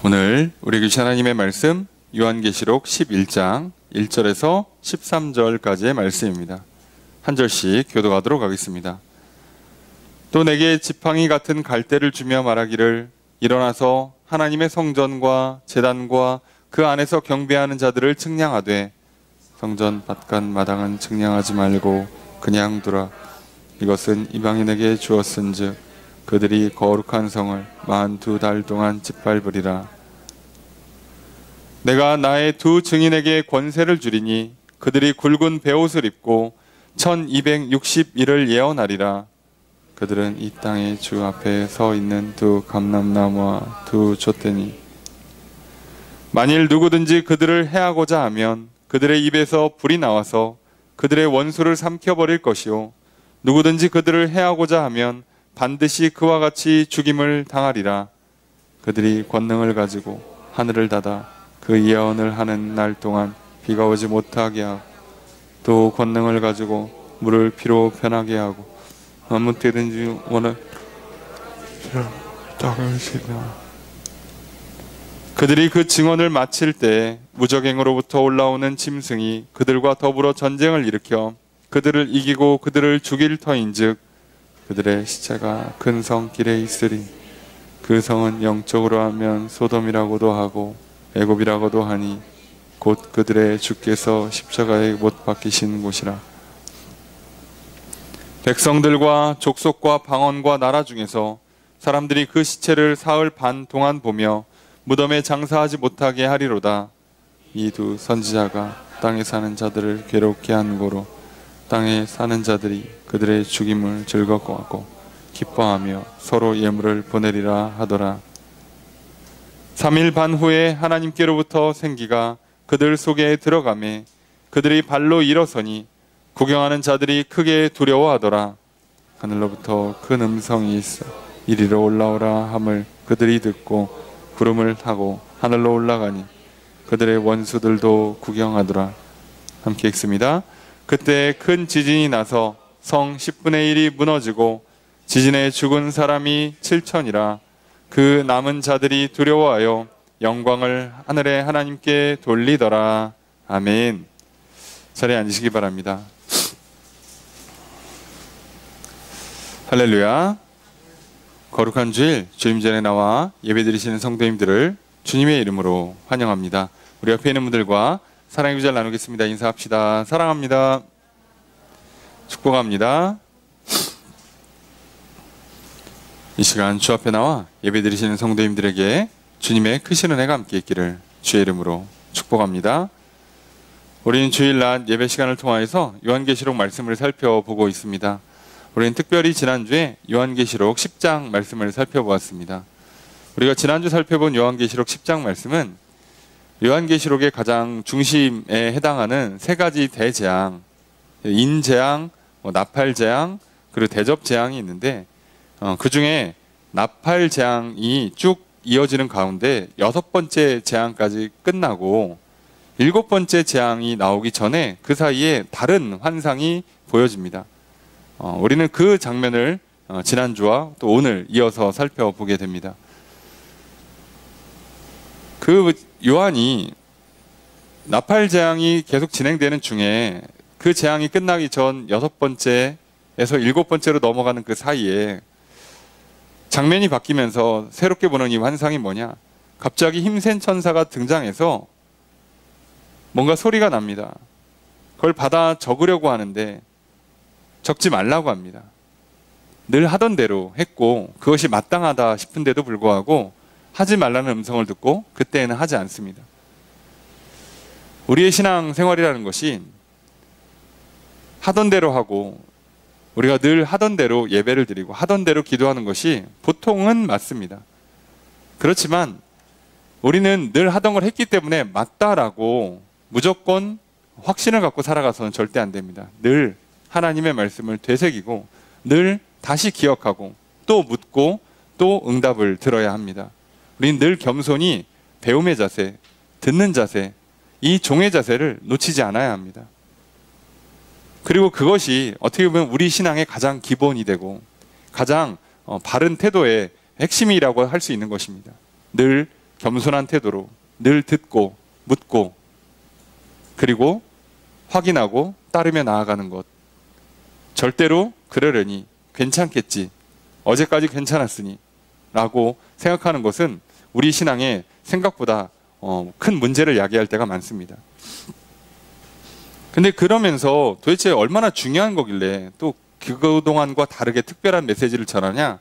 오늘 우리 주신 하나님의 말씀 요한계시록 11장 1절에서 13절까지의 말씀입니다. 한 절씩 교독하도록 하겠습니다. 또 내게 지팡이 같은 갈대를 주며 말하기를 일어나서 하나님의 성전과 제단과 그 안에서 경배하는 자들을 측량하되 성전 바깥 마당은 측량하지 말고 그냥 두라. 이것은 이방인에게 주었은즉 그들이 거룩한 성을 42달 동안 짓밟으리라. 내가 나의 두 증인에게 권세를 주리니 그들이 굵은 베옷을 입고 1260일을 예언하리라. 그들은 이 땅의 주 앞에 서 있는 두 감람나무와 두 톳대니 만일 누구든지 그들을 해하고자 하면 그들의 입에서 불이 나와서 그들의 원수를 삼켜버릴 것이요 누구든지 그들을 해하고자 하면 반드시 그와 같이 죽임을 당하리라. 그들이 권능을 가지고 하늘을 닫아 그 예언을 하는 날 동안 비가 오지 못하게 하고 또 권능을 가지고 물을 피로 변하게 하고 아무 때든지 원할 그들이 그 증언을 마칠 때 무적행으로부터 올라오는 짐승이 그들과 더불어 전쟁을 일으켜 그들을 이기고 그들을 죽일 터인즉 그들의 시체가 큰 성 길에 있으리. 그 성은 영적으로 하면 소돔이라고도 하고 애굽이라고도 하니 곧 그들의 주께서 십자가에 못 박히신 곳이라. 백성들과 족속과 방언과 나라 중에서 사람들이 그 시체를 사흘 반 동안 보며 무덤에 장사하지 못하게 하리로다. 이 두 선지자가 땅에 사는 자들을 괴롭게 한 고로 땅에 사는 자들이 그들의 죽임을 즐거워하고 기뻐하며 서로 예물을 보내리라 하더라. 3일 반 후에 하나님께로부터 생기가 그들 속에 들어가매 그들이 발로 일어서니 구경하는 자들이 크게 두려워하더라. 하늘로부터 큰 음성이 있어 이리로 올라오라 함을 그들이 듣고 구름을 타고 하늘로 올라가니 그들의 원수들도 구경하더라. 함께 읽습니다. 그때 큰 지진이 나서 성 10분의 1이 무너지고 지진에 죽은 사람이 7천이라. 그 남은 자들이 두려워하여 영광을 하늘의 하나님께 돌리더라. 아멘. 자리에 앉으시기 바랍니다. 할렐루야. 거룩한 주일 주님 전에 나와 예배드리시는 성도님들을 주님의 이름으로 환영합니다. 우리 옆에 있는 분들과 사랑의 구절 나누겠습니다. 인사합시다. 사랑합니다. 축복합니다. 이 시간 주 앞에 나와 예배드리시는 성도님들에게 주님의 크신 은혜가 함께 있기를 주의 이름으로 축복합니다. 우리는 주일 낮 예배 시간을 통하여서 요한계시록 말씀을 살펴보고 있습니다. 우리는 특별히 지난주에 요한계시록 10장 말씀을 살펴보았습니다. 우리가 지난주 살펴본 요한계시록 10장 말씀은 요한계시록의 가장 중심에 해당하는 세 가지 대재앙, 인재앙, 나팔재앙, 그리고 대접재앙이 있는데 그 중에 나팔재앙이 쭉 이어지는 가운데 6번째 재앙까지 끝나고 7번째 재앙이 나오기 전에 그 사이에 다른 환상이 보여집니다. 우리는 그 장면을 지난주와 또 오늘 이어서 살펴보게 됩니다. 그 요한이 나팔재앙이 계속 진행되는 중에 그 재앙이 끝나기 전 6번째에서 7번째로 넘어가는 그 사이에 장면이 바뀌면서 새롭게 보는 이 환상이 뭐냐? 갑자기 힘센 천사가 등장해서 뭔가 소리가 납니다. 그걸 받아 적으려고 하는데 적지 말라고 합니다. 늘 하던 대로 했고 그것이 마땅하다 싶은데도 불구하고 하지 말라는 음성을 듣고 그때에는 하지 않습니다. 우리의 신앙생활이라는 것이 하던 대로 하고 우리가 늘 하던 대로 예배를 드리고 하던 대로 기도하는 것이 보통은 맞습니다. 그렇지만 우리는 늘 하던 걸 했기 때문에 맞다라고 무조건 확신을 갖고 살아가서는 절대 안 됩니다. 늘 하나님의 말씀을 되새기고 늘 다시 기억하고 또 묻고 또 응답을 들어야 합니다. 우리는 늘 겸손히 배움의 자세, 듣는 자세, 이 종의 자세를 놓치지 않아야 합니다. 그리고 그것이 어떻게 보면 우리 신앙의 가장 기본이 되고 가장 바른 태도의 핵심이라고 할 수 있는 것입니다. 늘 겸손한 태도로 늘 듣고 묻고 그리고 확인하고 따르며 나아가는 것. 절대로 그러려니 괜찮겠지. 어제까지 괜찮았으니 라고 생각하는 것은 우리 신앙에 생각보다 큰 문제를 야기할 때가 많습니다. 근데 그러면서 도대체 얼마나 중요한 거길래 또 그동안과 다르게 특별한 메시지를 전하냐?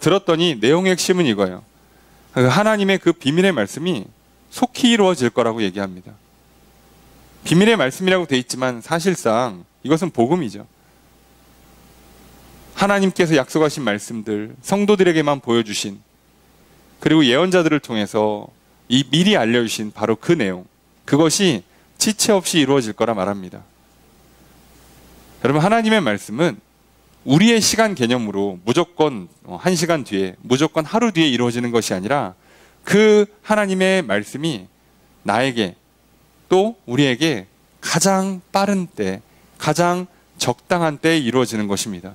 들었더니 내용의 핵심은 이거예요. 하나님의 그 비밀의 말씀이 속히 이루어질 거라고 얘기합니다. 비밀의 말씀이라고 돼 있지만 사실상 이것은 복음이죠. 하나님께서 약속하신 말씀들, 성도들에게만 보여주신, 그리고 예언자들을 통해서 미리 알려주신 바로 그 내용, 그것이 지체 없이 이루어질 거라 말합니다. 여러분, 하나님의 말씀은 우리의 시간 개념으로 무조건 1시간 뒤에, 무조건 하루 뒤에 이루어지는 것이 아니라 그 하나님의 말씀이 나에게 또 우리에게 가장 빠른 때, 가장 적당한 때에 이루어지는 것입니다.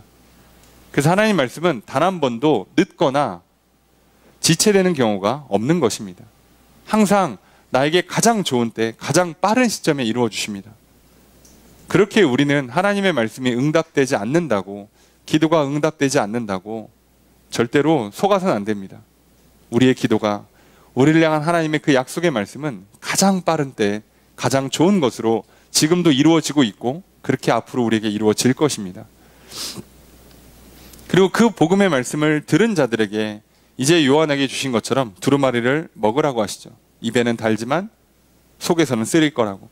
그래서 하나님 말씀은 단 한 번도 늦거나 지체되는 경우가 없는 것입니다. 항상 나에게 가장 좋은 때, 가장 빠른 시점에 이루어 주십니다. 그렇게 우리는 하나님의 말씀이 응답되지 않는다고, 기도가 응답되지 않는다고 절대로 속아서는 안 됩니다. 우리의 기도가, 우리를 향한 하나님의 그 약속의 말씀은 가장 빠른 때, 가장 좋은 것으로 지금도 이루어지고 있고 그렇게 앞으로 우리에게 이루어질 것입니다. 그리고 그 복음의 말씀을 들은 자들에게 이제 요한에게 주신 것처럼 두루마리를 먹으라고 하시죠. 입에는 달지만 속에서는 쓰릴 거라고.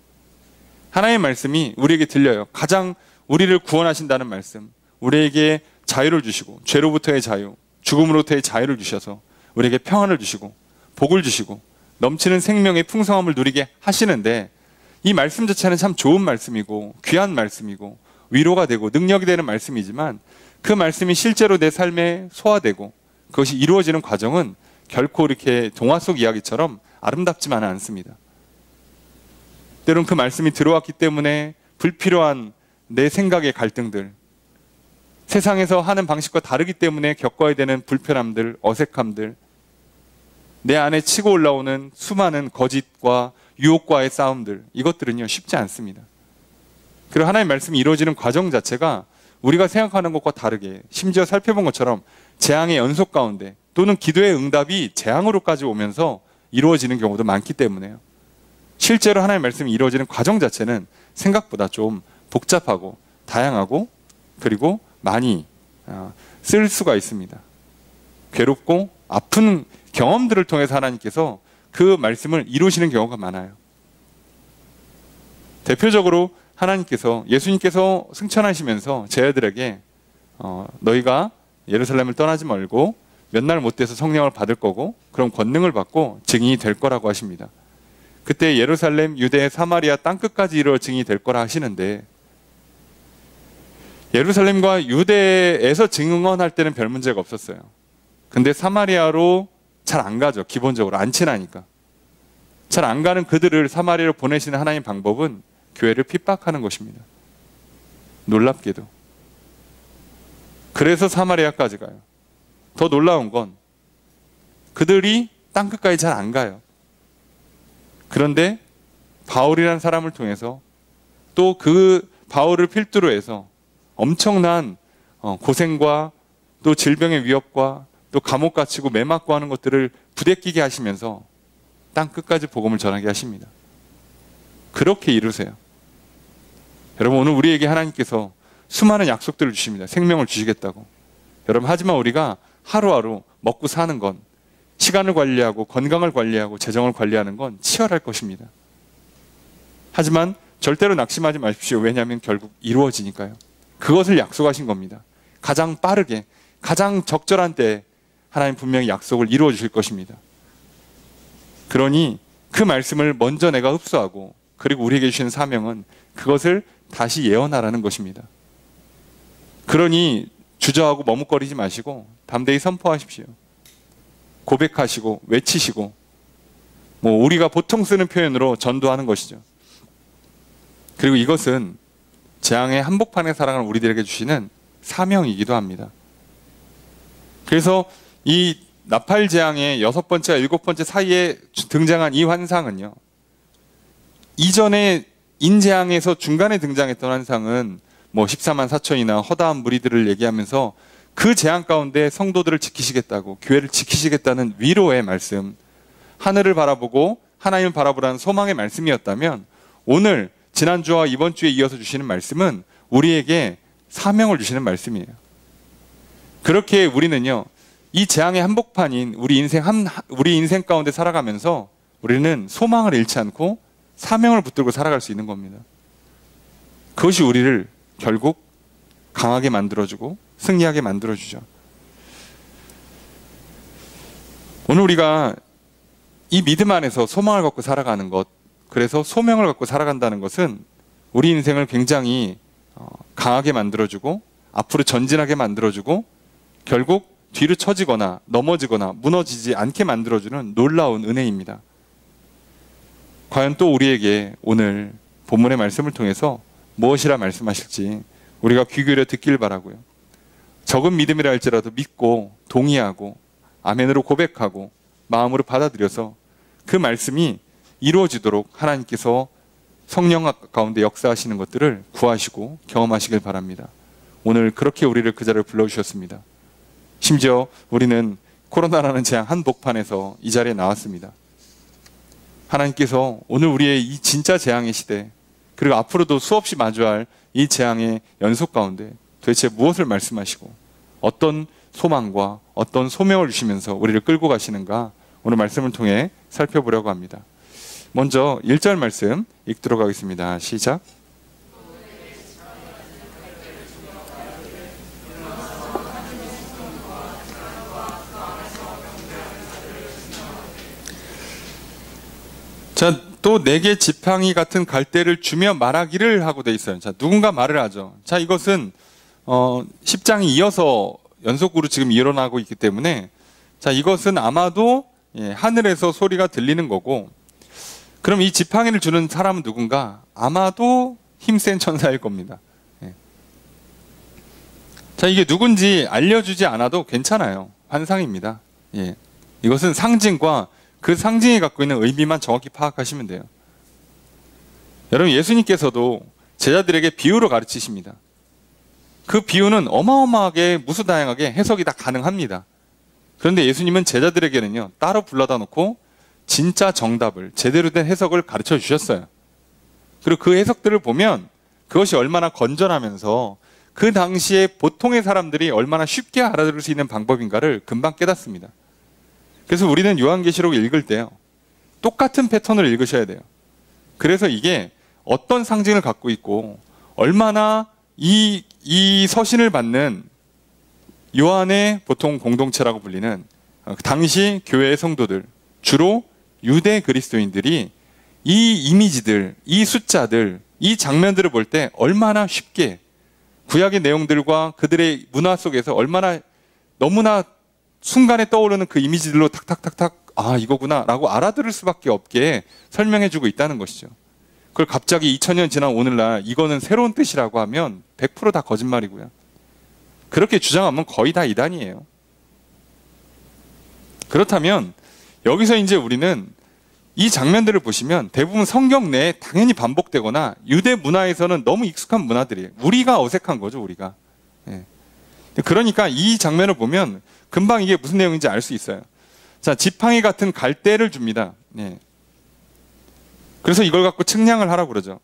하나님의 말씀이 우리에게 들려요. 가장 우리를 구원하신다는 말씀, 우리에게 자유를 주시고, 죄로부터의 자유, 죽음으로부터의 자유를 주셔서 우리에게 평안을 주시고 복을 주시고 넘치는 생명의 풍성함을 누리게 하시는데, 이 말씀 자체는 참 좋은 말씀이고 귀한 말씀이고 위로가 되고 능력이 되는 말씀이지만, 그 말씀이 실제로 내 삶에 소화되고 그것이 이루어지는 과정은 결코 이렇게 동화 속 이야기처럼 아름답지만은 않습니다. 때론 그 말씀이 들어왔기 때문에 불필요한 내 생각의 갈등들, 세상에서 하는 방식과 다르기 때문에 겪어야 되는 불편함들, 어색함들, 내 안에 치고 올라오는 수많은 거짓과 유혹과의 싸움들, 이것들은요 쉽지 않습니다. 그리고 하나님의 말씀이 이루어지는 과정 자체가 우리가 생각하는 것과 다르게, 심지어 살펴본 것처럼 재앙의 연속 가운데 또는 기도의 응답이 재앙으로까지 오면서 이루어지는 경우도 많기 때문에요. 실제로 하나님의 말씀이 이루어지는 과정 자체는 생각보다 좀 복잡하고 다양하고 그리고 많이 쓸 수가 있습니다. 괴롭고 아픈 경험들을 통해서 하나님께서 그 말씀을 이루시는 경우가 많아요. 대표적으로 하나님께서, 예수님께서 승천하시면서 제자들에게 너희가 예루살렘을 떠나지 말고 몇 날 못 돼서 성령을 받을 거고 그럼 권능을 받고 증인이 될 거라고 하십니다. 그때 예루살렘, 유대, 사마리아 땅끝까지 이르러 증인이 될 거라 하시는데, 예루살렘과 유대에서 증언할 때는 별 문제가 없었어요. 근데 사마리아로 잘 안 가죠. 기본적으로 안 친하니까. 잘 안 가는 그들을 사마리아로 보내시는 하나님의 방법은 교회를 핍박하는 것입니다. 놀랍게도. 그래서 사마리아까지 가요. 더 놀라운 건 그들이 땅끝까지 잘 안 가요. 그런데 바울이라는 사람을 통해서 또 그 바울을 필두로 해서 엄청난 고생과 또 질병의 위협과 또 감옥 갇히고 매 맞고 하는 것들을 부대끼게 하시면서 땅끝까지 복음을 전하게 하십니다. 그렇게 이루세요. 여러분, 오늘 우리에게 하나님께서 수많은 약속들을 주십니다. 생명을 주시겠다고. 여러분, 하지만 우리가 하루하루 먹고 사는 건, 시간을 관리하고 건강을 관리하고 재정을 관리하는 건 치열할 것입니다. 하지만 절대로 낙심하지 마십시오. 왜냐하면 결국 이루어지니까요. 그것을 약속하신 겁니다. 가장 빠르게, 가장 적절한 때에 하나님 분명히 약속을 이루어 주실 것입니다. 그러니 그 말씀을 먼저 내가 흡수하고, 그리고 우리에게 주신 사명은 그것을 다시 예언하라는 것입니다. 그러니 주저하고 머뭇거리지 마시고 담대히 선포하십시오. 고백하시고 외치시고, 우리가 보통 쓰는 표현으로 전도하는 것이죠. 그리고 이것은 재앙의 한복판에 살아가는 우리들에게 주시는 사명이기도 합니다. 그래서 이 나팔 재앙의 6번째와 7번째 사이에 등장한 이 환상은요, 이전에 인재앙에서 중간에 등장했던 환상은 뭐 14만 4천이나 허다한 무리들을 얘기하면서 그 재앙 가운데 성도들을 지키시겠다고, 교회를 지키시겠다는 위로의 말씀, 하늘을 바라보고 하나님을 바라보라는 소망의 말씀이었다면, 오늘 지난주와 이번 주에 이어서 주시는 말씀은 우리에게 사명을 주시는 말씀이에요. 그렇게 우리는요, 이 재앙의 한복판인 우리 인생 가운데 살아가면서 우리는 소망을 잃지 않고 사명을 붙들고 살아갈 수 있는 겁니다. 그것이 우리를 결국 강하게 만들어주고 승리하게 만들어주죠. 오늘 우리가 이 믿음 안에서 소망을 갖고 살아가는 것, 그래서 소명을 갖고 살아간다는 것은 우리 인생을 굉장히 강하게 만들어주고 앞으로 전진하게 만들어주고 결국 뒤로 처지거나 넘어지거나 무너지지 않게 만들어주는 놀라운 은혜입니다. 과연 또 우리에게 오늘 본문의 말씀을 통해서 무엇이라 말씀하실지 우리가 귀 기울여 듣길 바라고요. 적은 믿음이라 할지라도 믿고 동의하고 아멘으로 고백하고 마음으로 받아들여서 그 말씀이 이루어지도록 하나님께서 성령 가운데 역사하시는 것들을 구하시고 경험하시길 바랍니다. 오늘 그렇게 우리를 그 자리에 불러주셨습니다. 심지어 우리는 코로나라는 재앙 한복판에서 이 자리에 나왔습니다. 하나님께서 오늘 우리의 이 진짜 재앙의 시대, 그리고 앞으로도 수없이 마주할 이 재앙의 연속 가운데 도대체 무엇을 말씀하시고 어떤 소망과 어떤 소명을 주시면서 우리를 끌고 가시는가, 오늘 말씀을 통해 살펴보려고 합니다. 먼저 1절 말씀 읽도록 하겠습니다. 시작. 자, 또 내게 지팡이 같은 갈대를 주며 말하기를 하고 돼 있어요. 자, 누군가 말을 하죠. 자, 이것은 10장이 이어서 연속으로 지금 일어나고 있기 때문에, 자, 이것은 아마도 하늘에서 소리가 들리는 거고, 그럼 이 지팡이를 주는 사람은 누군가? 아마도 힘센 천사일 겁니다. 자, 이게 누군지 알려주지 않아도 괜찮아요. 환상입니다. 이것은 상징과 그 상징이 갖고 있는 의미만 정확히 파악하시면 돼요. 여러분, 예수님께서도 제자들에게 비유로 가르치십니다. 그 비유는 어마어마하게 무수다양하게 해석이 다 가능합니다. 그런데 예수님은 제자들에게는요, 따로 불러다 놓고 진짜 정답을, 제대로 된 해석을 가르쳐 주셨어요. 그리고 그 해석들을 보면 그것이 얼마나 건전하면서 그 당시에 보통의 사람들이 얼마나 쉽게 알아들을 수 있는 방법인가를 금방 깨닫습니다. 그래서 우리는 요한계시록을 읽을 때요, 똑같은 패턴을 읽으셔야 돼요. 그래서 이게 어떤 상징을 갖고 있고 얼마나 이 서신을 받는 요한의 보통 공동체라고 불리는 당시 교회의 성도들, 주로 유대 그리스도인들이 이 이미지들, 이 숫자들, 이 장면들을 볼 때 얼마나 쉽게 구약의 내용들과 그들의 문화 속에서 얼마나 너무나 순간에 떠오르는 그 이미지들로 탁탁탁탁, 아, 이거구나 라고 알아들을 수밖에 없게 설명해주고 있다는 것이죠. 그걸 갑자기 2000년 지난 오늘날 이거는 새로운 뜻이라고 하면 100% 다 거짓말이고요. 그렇게 주장하면 거의 다 이단이에요. 그렇다면 여기서 이제 우리는 이 장면들을 보시면 대부분 성경 내에 당연히 반복되거나 유대 문화에서는 너무 익숙한 문화들이에요. 우리가 어색한 거죠, 우리가. 그러니까 이 장면을 보면 금방 이게 무슨 내용인지 알 수 있어요. 자, 지팡이 같은 갈대를 줍니다. 그래서 이걸 갖고 측량을 하라고 그러죠.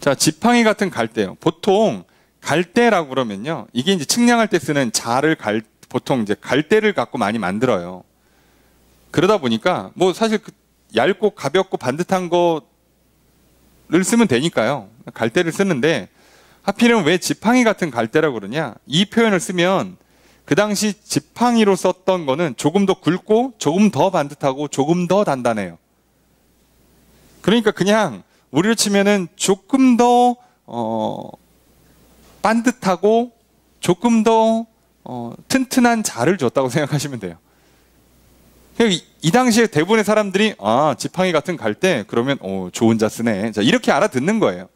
자, 지팡이 같은 갈대요. 보통 갈대라고 그러면요, 이게 이제 측량할 때 쓰는 보통 이제 갈대를 갖고 많이 만들어요. 그러다 보니까 뭐 사실 얇고 가볍고 반듯한 거를 쓰면 되니까요, 갈대를 쓰는데, 하필이면 왜 지팡이 같은 갈대라고 그러냐? 이 표현을 쓰면 그 당시 지팡이로 썼던 거는 조금 더 굵고 조금 더 반듯하고 조금 더 단단해요. 그러니까 그냥 우리로 치면은 조금 더 반듯하고 조금 더 튼튼한 자를 줬다고 생각하시면 돼요. 이 당시에 대부분의 사람들이, 아, 지팡이 같은 갈대 그러면 좋은 자 쓰네, 자, 이렇게 알아듣는 거예요.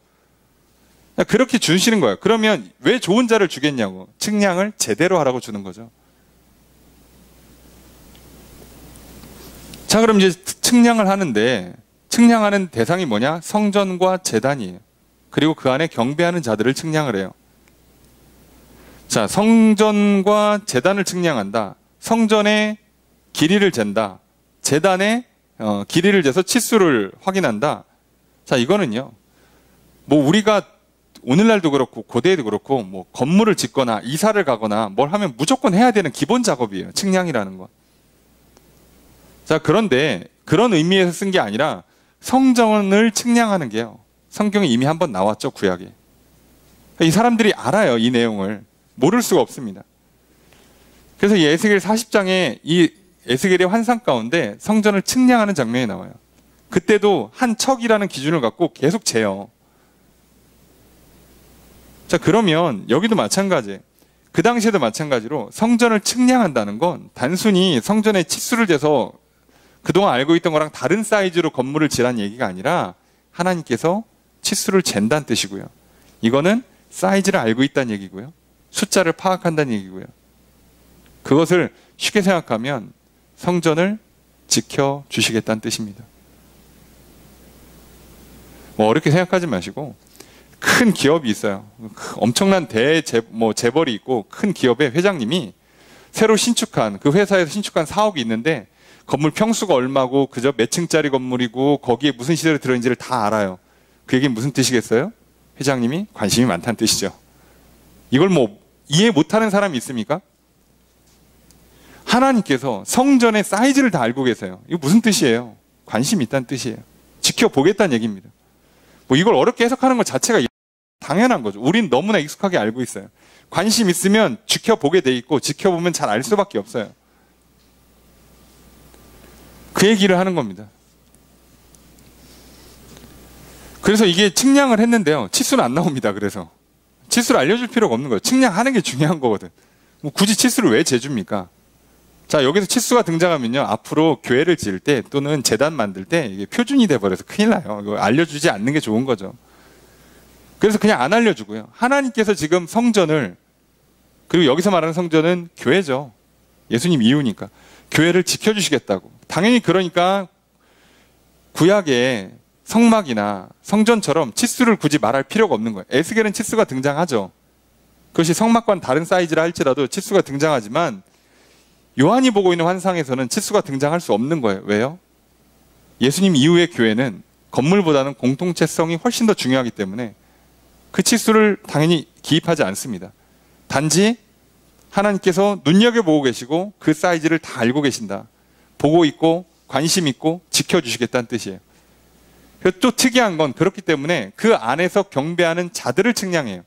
그렇게 주시는 거예요. 그러면 왜 좋은 자를 주겠냐고, 측량을 제대로 하라고 주는 거죠. 자, 그럼 이제 측량을 하는데 측량하는 대상이 뭐냐? 성전과 제단이에요. 그리고 그 안에 경배하는 자들을 측량을 해요. 자, 성전과 제단을 측량한다. 성전의 길이를 잰다. 제단의 길이를 재서 치수를 확인한다. 자, 이거는요. 뭐 우리가 오늘날도 그렇고 고대에도 그렇고 뭐 건물을 짓거나 이사를 가거나 뭘 하면 무조건 해야 되는 기본 작업이에요. 측량이라는 건. 자, 그런데 그런 의미에서 쓴 게 아니라 성전을 측량하는 게요. 성경에 이미 한번 나왔죠, 구약에. 이 사람들이 알아요, 이 내용을. 모를 수가 없습니다. 그래서 이 에스겔 40장에 이 에스겔의 환상 가운데 성전을 측량하는 장면이 나와요. 그때도 한 척이라는 기준을 갖고 계속 재요. 자, 그러면 여기도 마찬가지예요. 그 당시에도 마찬가지로 성전을 측량한다는 건 단순히 성전의 치수를 재서 그동안 알고 있던 거랑 다른 사이즈로 건물을 지란 얘기가 아니라 하나님께서 치수를 잰다는 뜻이고요. 이거는 사이즈를 알고 있다는 얘기고요. 숫자를 파악한다는 얘기고요. 그것을 쉽게 생각하면 성전을 지켜주시겠다는 뜻입니다. 뭐 어렵게 생각하지 마시고 큰 기업이 있어요. 엄청난 재벌이 있고 큰 기업의 회장님이 새로 신축한 그 회사에서 신축한 사옥이 있는데 건물 평수가 얼마고 그저 몇 층짜리 건물이고 거기에 무슨 시설이 들어있는지를 다 알아요. 그 얘기는 무슨 뜻이겠어요? 회장님이 관심이 많다는 뜻이죠. 이걸 뭐 이해 못하는 사람이 있습니까? 하나님께서 성전의 사이즈를 다 알고 계세요. 이거 무슨 뜻이에요? 관심이 있다는 뜻이에요. 지켜보겠다는 얘기입니다. 뭐 이걸 어렵게 해석하는 것 자체가 당연한 거죠. 우린 너무나 익숙하게 알고 있어요. 관심 있으면 지켜보게 돼 있고 지켜보면 잘 알 수밖에 없어요. 그 얘기를 하는 겁니다. 그래서 이게 측량을 했는데요. 치수는 안 나옵니다. 그래서 치수를 알려줄 필요가 없는 거예요. 측량하는 게 중요한 거거든. 뭐 굳이 치수를 왜 재줍니까? 자, 여기서 치수가 등장하면요. 앞으로 교회를 지을 때 또는 재단 만들 때 이게 표준이 돼버려서 큰일 나요. 이거 알려주지 않는 게 좋은 거죠. 그래서 그냥 안 알려주고요. 하나님께서 지금 성전을, 그리고 여기서 말하는 성전은 교회죠. 예수님 이유니까. 교회를 지켜주시겠다고. 당연히 그러니까 구약에 성막이나 성전처럼 치수를 굳이 말할 필요가 없는 거예요. 에스겔은 치수가 등장하죠. 그것이 성막과는 다른 사이즈라 할지라도 치수가 등장하지만 요한이 보고 있는 환상에서는 치수가 등장할 수 없는 거예요. 왜요? 예수님 이후의 교회는 건물보다는 공동체성이 훨씬 더 중요하기 때문에 그 치수를 당연히 기입하지 않습니다. 단지 하나님께서 눈여겨보고 계시고 그 사이즈를 다 알고 계신다. 보고 있고 관심 있고 지켜주시겠다는 뜻이에요. 또 특이한 건 그렇기 때문에 그 안에서 경배하는 자들을 측량해요.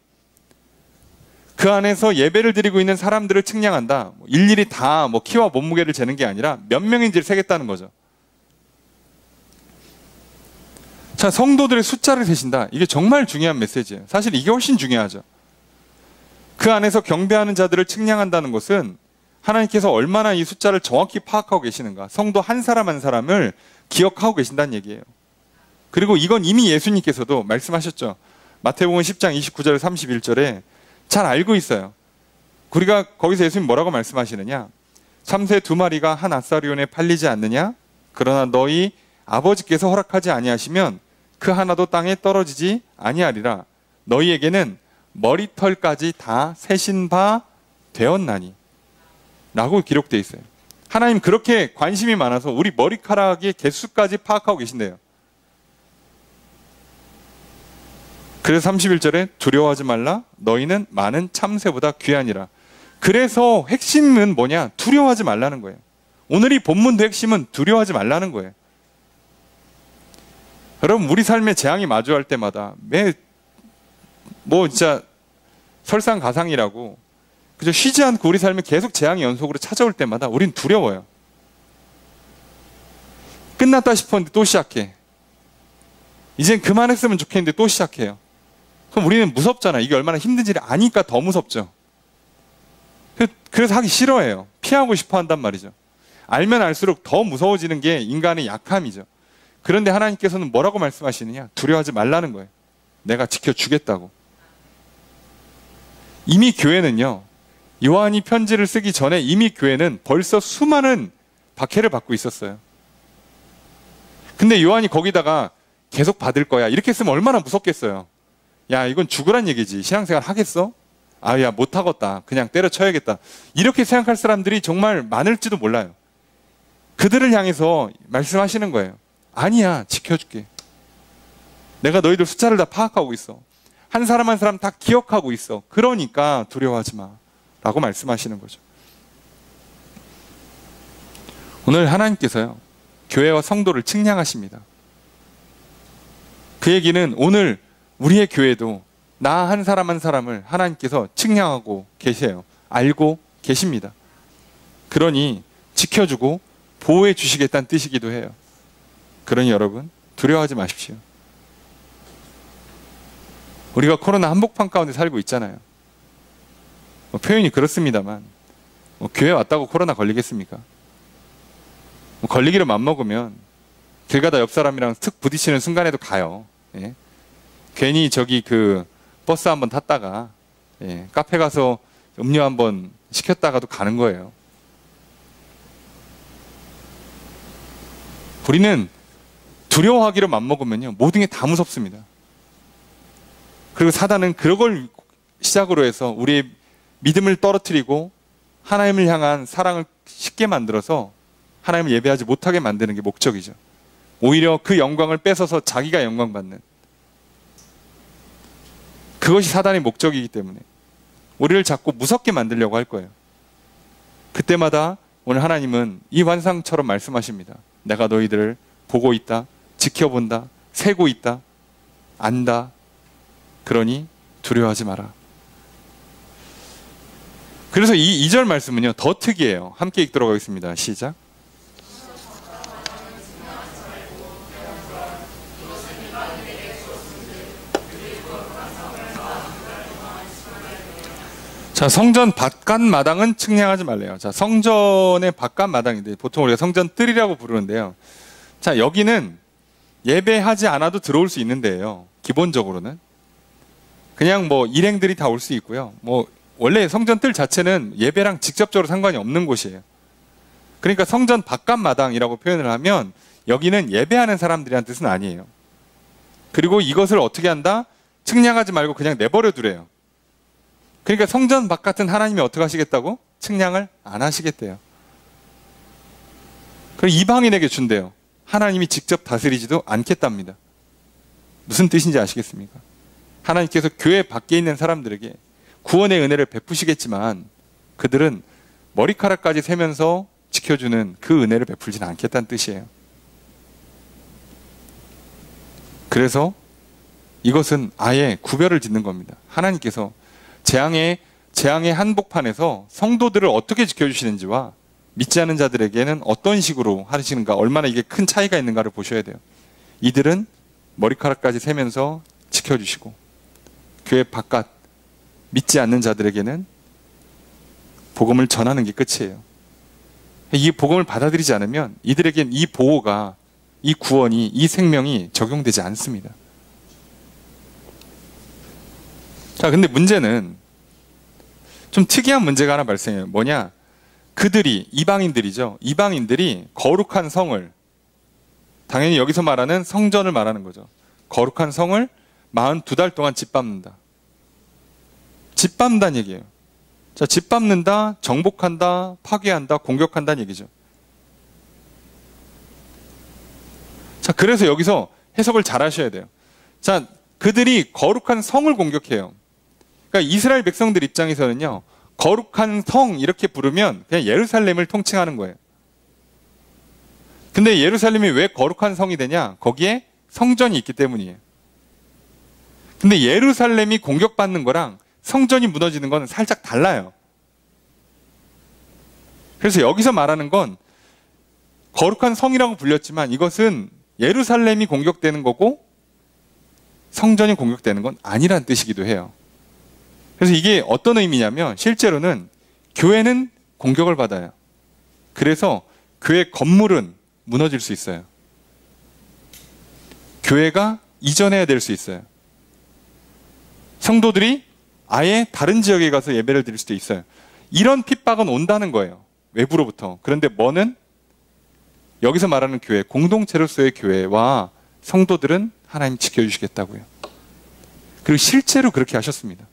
그 안에서 예배를 드리고 있는 사람들을 측량한다. 일일이 다 키와 몸무게를 재는 게 아니라 몇 명인지를 세겠다는 거죠. 자, 성도들의 숫자를 세신다. 이게 정말 중요한 메시지예요. 사실 이게 훨씬 중요하죠. 그 안에서 경배하는 자들을 측량한다는 것은 하나님께서 얼마나 이 숫자를 정확히 파악하고 계시는가. 성도 한 사람 한 사람을 기억하고 계신다는 얘기예요. 그리고 이건 이미 예수님께서도 말씀하셨죠. 마태복음 10장 29절 31절에 잘 알고 있어요. 우리가 거기서 예수님 뭐라고 말씀하시느냐? 참새 2마리가 한 아사리온에 팔리지 않느냐? 그러나 너희 아버지께서 허락하지 아니하시면 그 하나도 땅에 떨어지지 아니하리라. 너희에게는 머리털까지 다 세신 바 되었나니 라고 기록되어 있어요. 하나님 그렇게 관심이 많아서 우리 머리카락의 개수까지 파악하고 계신대요. 그래서 31절에 두려워하지 말라. 너희는 많은 참새보다 귀하니라. 그래서 핵심은 뭐냐? 두려워하지 말라는 거예요. 오늘 이 본문도 핵심은 두려워하지 말라는 거예요. 여러분, 우리 삶에 재앙이 마주할 때마다 진짜 설상가상이라고 그저 쉬지 않고 우리 삶에 계속 재앙이 연속으로 찾아올 때마다 우린 두려워요. 끝났다 싶었는데 또 시작해. 이젠 그만했으면 좋겠는데 또 시작해요. 그럼 우리는 무섭잖아. 이게 얼마나 힘든지를 아니까 더 무섭죠. 그래서 하기 싫어해요. 피하고 싶어 한단 말이죠. 알면 알수록 더 무서워지는 게 인간의 약함이죠. 그런데 하나님께서는 뭐라고 말씀하시느냐? 두려워하지 말라는 거예요. 내가 지켜주겠다고. 이미 교회는요. 요한이 편지를 쓰기 전에 이미 교회는 벌써 수많은 박해를 받고 있었어요. 근데 요한이 거기다가 계속 받을 거야, 이렇게 쓰면 얼마나 무섭겠어요. 야, 이건 죽으란 얘기지. 신앙생활 하겠어? 아, 야, 못하겠다. 그냥 때려쳐야겠다. 이렇게 생각할 사람들이 정말 많을지도 몰라요. 그들을 향해서 말씀하시는 거예요. 아니야, 지켜줄게. 내가 너희들 숫자를 다 파악하고 있어. 한 사람 한 사람 다 기억하고 있어. 그러니까 두려워하지 마. 라고 말씀하시는 거죠. 오늘 하나님께서요, 교회와 성도를 측량하십니다. 그 얘기는 오늘 우리의 교회도 나 한 사람 한 사람을 하나님께서 측량하고 계세요. 알고 계십니다. 그러니 지켜주고 보호해 주시겠다는 뜻이기도 해요. 그러니 여러분, 두려워하지 마십시오. 우리가 코로나 한복판 가운데 살고 있잖아요. 표현이 그렇습니다만 교회 왔다고 코로나 걸리겠습니까? 걸리기를 맘먹으면 길 가다 옆 사람이랑 툭 부딪히는 순간에도 가요. 예. 괜히 저기 그 버스 한번 탔다가 카페 가서 음료 한번 시켰다가도 가는 거예요. 우리는 두려워하기로 맘먹으면요, 모든 게 다 무섭습니다. 그리고 사단은 그걸 시작으로 해서 우리의 믿음을 떨어뜨리고 하나님을 향한 사랑을 쉽게 만들어서 하나님을 예배하지 못하게 만드는 게 목적이죠. 오히려 그 영광을 뺏어서 자기가 영광받는, 그것이 사단의 목적이기 때문에 우리를 자꾸 무섭게 만들려고 할 거예요. 그때마다 오늘 하나님은 이 환상처럼 말씀하십니다. 내가 너희들을 보고 있다, 지켜본다, 세고 있다, 안다. 그러니 두려워하지 마라. 그래서 이 2절 말씀은요, 더 특이해요. 함께 읽도록 하겠습니다. 시작. 자, 성전 바깥 마당은 측량하지 말래요. 자, 성전의 바깥 마당인데 보통 우리가 성전 뜰이라고 부르는데요. 자, 여기는 예배하지 않아도 들어올 수 있는 데예요. 기본적으로는 그냥 뭐 일행들이 다 올 수 있고요. 뭐 원래 성전 뜰 자체는 예배랑 직접적으로 상관이 없는 곳이에요. 그러니까 성전 바깥 마당이라고 표현을 하면 여기는 예배하는 사람들이란 뜻은 아니에요. 그리고 이것을 어떻게 한다? 측량하지 말고 그냥 내버려 두래요. 그러니까 성전 바깥은 하나님이 어떻게 하시겠다고? 측량을 안 하시겠대요. 그리고 이방인에게 준대요. 하나님이 직접 다스리지도 않겠답니다. 무슨 뜻인지 아시겠습니까? 하나님께서 교회 밖에 있는 사람들에게 구원의 은혜를 베푸시겠지만 그들은 머리카락까지 세면서 지켜주는 그 은혜를 베풀지는 않겠다는 뜻이에요. 그래서 이것은 아예 구별을 짓는 겁니다. 하나님께서 재앙의 한복판에서 성도들을 어떻게 지켜주시는지와 믿지 않는 자들에게는 어떤 식으로 하시는가, 얼마나 이게 큰 차이가 있는가를 보셔야 돼요. 이들은 머리카락까지 세면서 지켜주시고 교회 바깥 믿지 않는 자들에게는 복음을 전하는 게 끝이에요. 이 복음을 받아들이지 않으면 이들에겐 이 보호가, 이 구원이, 이 생명이 적용되지 않습니다. 자, 근데 문제는 좀 특이한 문제가 하나 발생해요. 뭐냐? 그들이, 이방인들이죠. 이방인들이 거룩한 성을, 당연히 여기서 말하는 성전을 말하는 거죠. 거룩한 성을 42달 동안 짓밟는다. 짓밟는다는 얘기예요. 자, 짓밟는다, 정복한다, 파괴한다, 공격한다는 얘기죠. 자, 그래서 여기서 해석을 잘 하셔야 돼요. 자, 그들이 거룩한 성을 공격해요. 그러니까 이스라엘 백성들 입장에서는요, 거룩한 성 이렇게 부르면 그냥 예루살렘을 통칭하는 거예요. 근데 예루살렘이 왜 거룩한 성이 되냐? 거기에 성전이 있기 때문이에요. 근데 예루살렘이 공격받는 거랑 성전이 무너지는 건 살짝 달라요. 그래서 여기서 말하는 건 거룩한 성이라고 불렸지만 이것은 예루살렘이 공격되는 거고 성전이 공격되는 건 아니란 뜻이기도 해요. 그래서 이게 어떤 의미냐면 실제로는 교회는 공격을 받아요. 그래서 교회 건물은 무너질 수 있어요. 교회가 이전해야 될 수 있어요. 성도들이 아예 다른 지역에 가서 예배를 드릴 수도 있어요. 이런 핍박은 온다는 거예요. 외부로부터. 그런데 뭐는 여기서 말하는 교회, 공동체로서의 교회와 성도들은 하나님 지켜주시겠다고요. 그리고 실제로 그렇게 하셨습니다.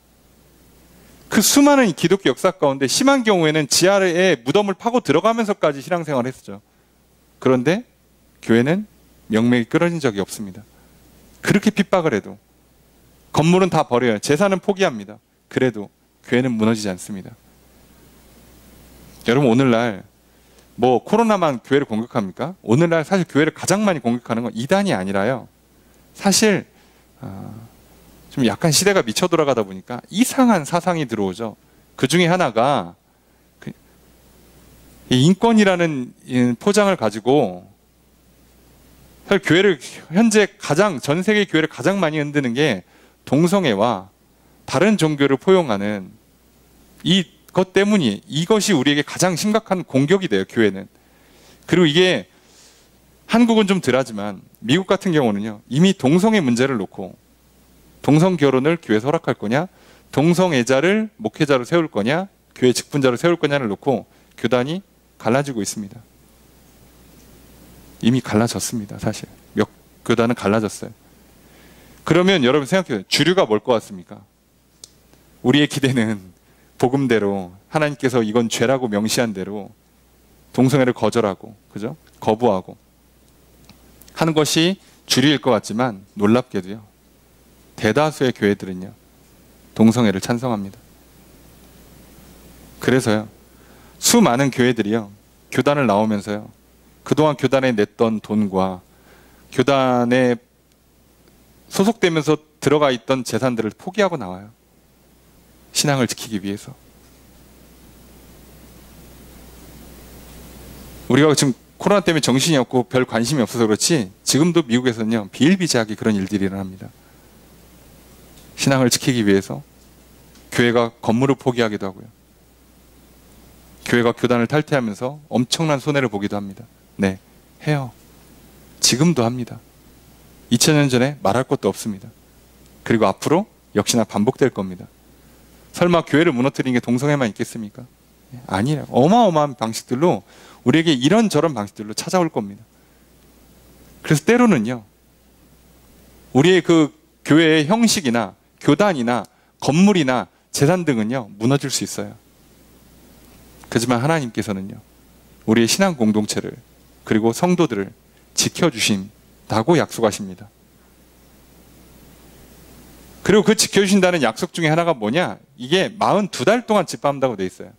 그 수많은 기독교 역사 가운데 심한 경우에는 지하에 무덤을 파고 들어가면서까지 신앙생활을 했었죠. 그런데 교회는 명맥이 끊어진 적이 없습니다. 그렇게 핍박을 해도, 건물은 다 버려요. 재산은 포기합니다. 그래도 교회는 무너지지 않습니다. 여러분, 오늘날 뭐 코로나만 교회를 공격합니까? 오늘날 사실 교회를 가장 많이 공격하는 건 이단이 아니라요, 사실 좀 약간 시대가 미쳐 돌아가다 보니까 이상한 사상이 들어오죠. 그 중에 하나가 인권이라는 포장을 가지고, 사실 교회를 현재 전 세계 교회를 가장 많이 흔드는 게 동성애와 다른 종교를 포용하는 이것 때문이, 이것이 우리에게 가장 심각한 공격이 돼요, 교회는. 그리고 이게 한국은 좀 덜하지만 미국 같은 경우는요, 이미 동성애 문제를 놓고 동성 결혼을 교회에서 허락할 거냐, 동성애자를 목회자로 세울 거냐, 교회 직분자로 세울 거냐를 놓고 교단이 갈라지고 있습니다. 이미 갈라졌습니다. 사실 몇 교단은 갈라졌어요. 그러면 여러분 생각해요. 주류가 뭘 것 같습니까? 우리의 기대는 복음대로, 하나님께서 이건 죄라고 명시한 대로 동성애를 거절하고, 그죠? 거부하고 하는 것이 주류일 것 같지만, 놀랍게도요, 대다수의 교회들은요, 동성애를 찬성합니다. 그래서요, 수많은 교회들이요, 교단을 나오면서요, 그동안 교단에 냈던 돈과 교단에 소속되면서 들어가 있던 재산들을 포기하고 나와요. 신앙을 지키기 위해서. 우리가 지금 코로나 때문에 정신이 없고 별 관심이 없어서 그렇지, 지금도 미국에서는요, 비일비재하게 그런 일들이 일어납니다. 신앙을 지키기 위해서 교회가 건물을 포기하기도 하고요, 교회가 교단을 탈퇴하면서 엄청난 손해를 보기도 합니다. 네, 해요. 지금도 합니다. 2000년 전에 말할 것도 없습니다. 그리고 앞으로 역시나 반복될 겁니다. 설마 교회를 무너뜨리는 게 동성애만 있겠습니까? 아니에요. 어마어마한 방식들로, 우리에게 이런저런 방식들로 찾아올 겁니다. 그래서 때로는요, 우리의 그 교회의 형식이나 교단이나 건물이나 재산 등은요, 무너질 수 있어요. 그렇지만 하나님께서는요, 우리의 신앙 공동체를, 그리고 성도들을 지켜주신다고 약속하십니다. 그리고 그 지켜주신다는 약속 중에 하나가 뭐냐? 이게 42달 동안 집합한다고 돼 있어요.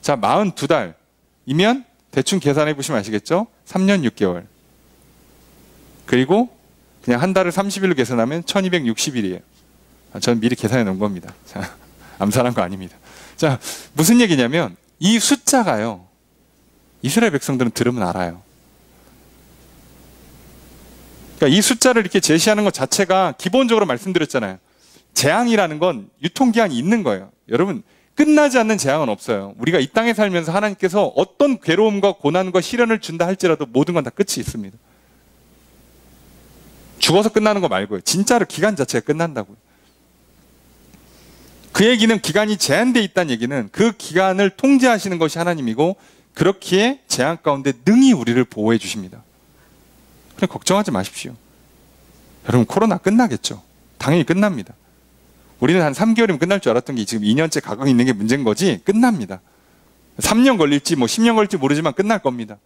자, 42달이면 대충 계산해 보시면 아시겠죠? 3년 6개월. 그리고 그냥 한 달을 30일로 계산하면 1260일이에요. 저는 미리 계산해 놓은 겁니다. 자, 암산한 거 아닙니다. 자, 무슨 얘기냐면, 이 숫자가요, 이스라엘 백성들은 들으면 알아요. 그러니까 이 숫자를 이렇게 제시하는 것 자체가, 기본적으로 말씀드렸잖아요, 재앙이라는 건 유통기한이 있는 거예요. 여러분, 끝나지 않는 재앙은 없어요. 우리가 이 땅에 살면서 하나님께서 어떤 괴로움과 고난과 시련을 준다 할지라도 모든 건 다 끝이 있습니다. 죽어서 끝나는 거 말고요, 진짜로 기간 자체가 끝난다고요. 그 얘기는, 기간이 제한되어 있다는 얘기는 그 기간을 통제하시는 것이 하나님이고, 그렇기에 재앙 가운데 능히 우리를 보호해 주십니다. 그냥 걱정하지 마십시오. 여러분, 코로나 끝나겠죠? 당연히 끝납니다. 우리는 한 3개월이면 끝날 줄 알았던 게 지금 2년째 가고 있는 게 문제인 거지, 끝납니다. 3년 걸릴지 뭐 10년 걸릴지 모르지만 끝날 겁니다.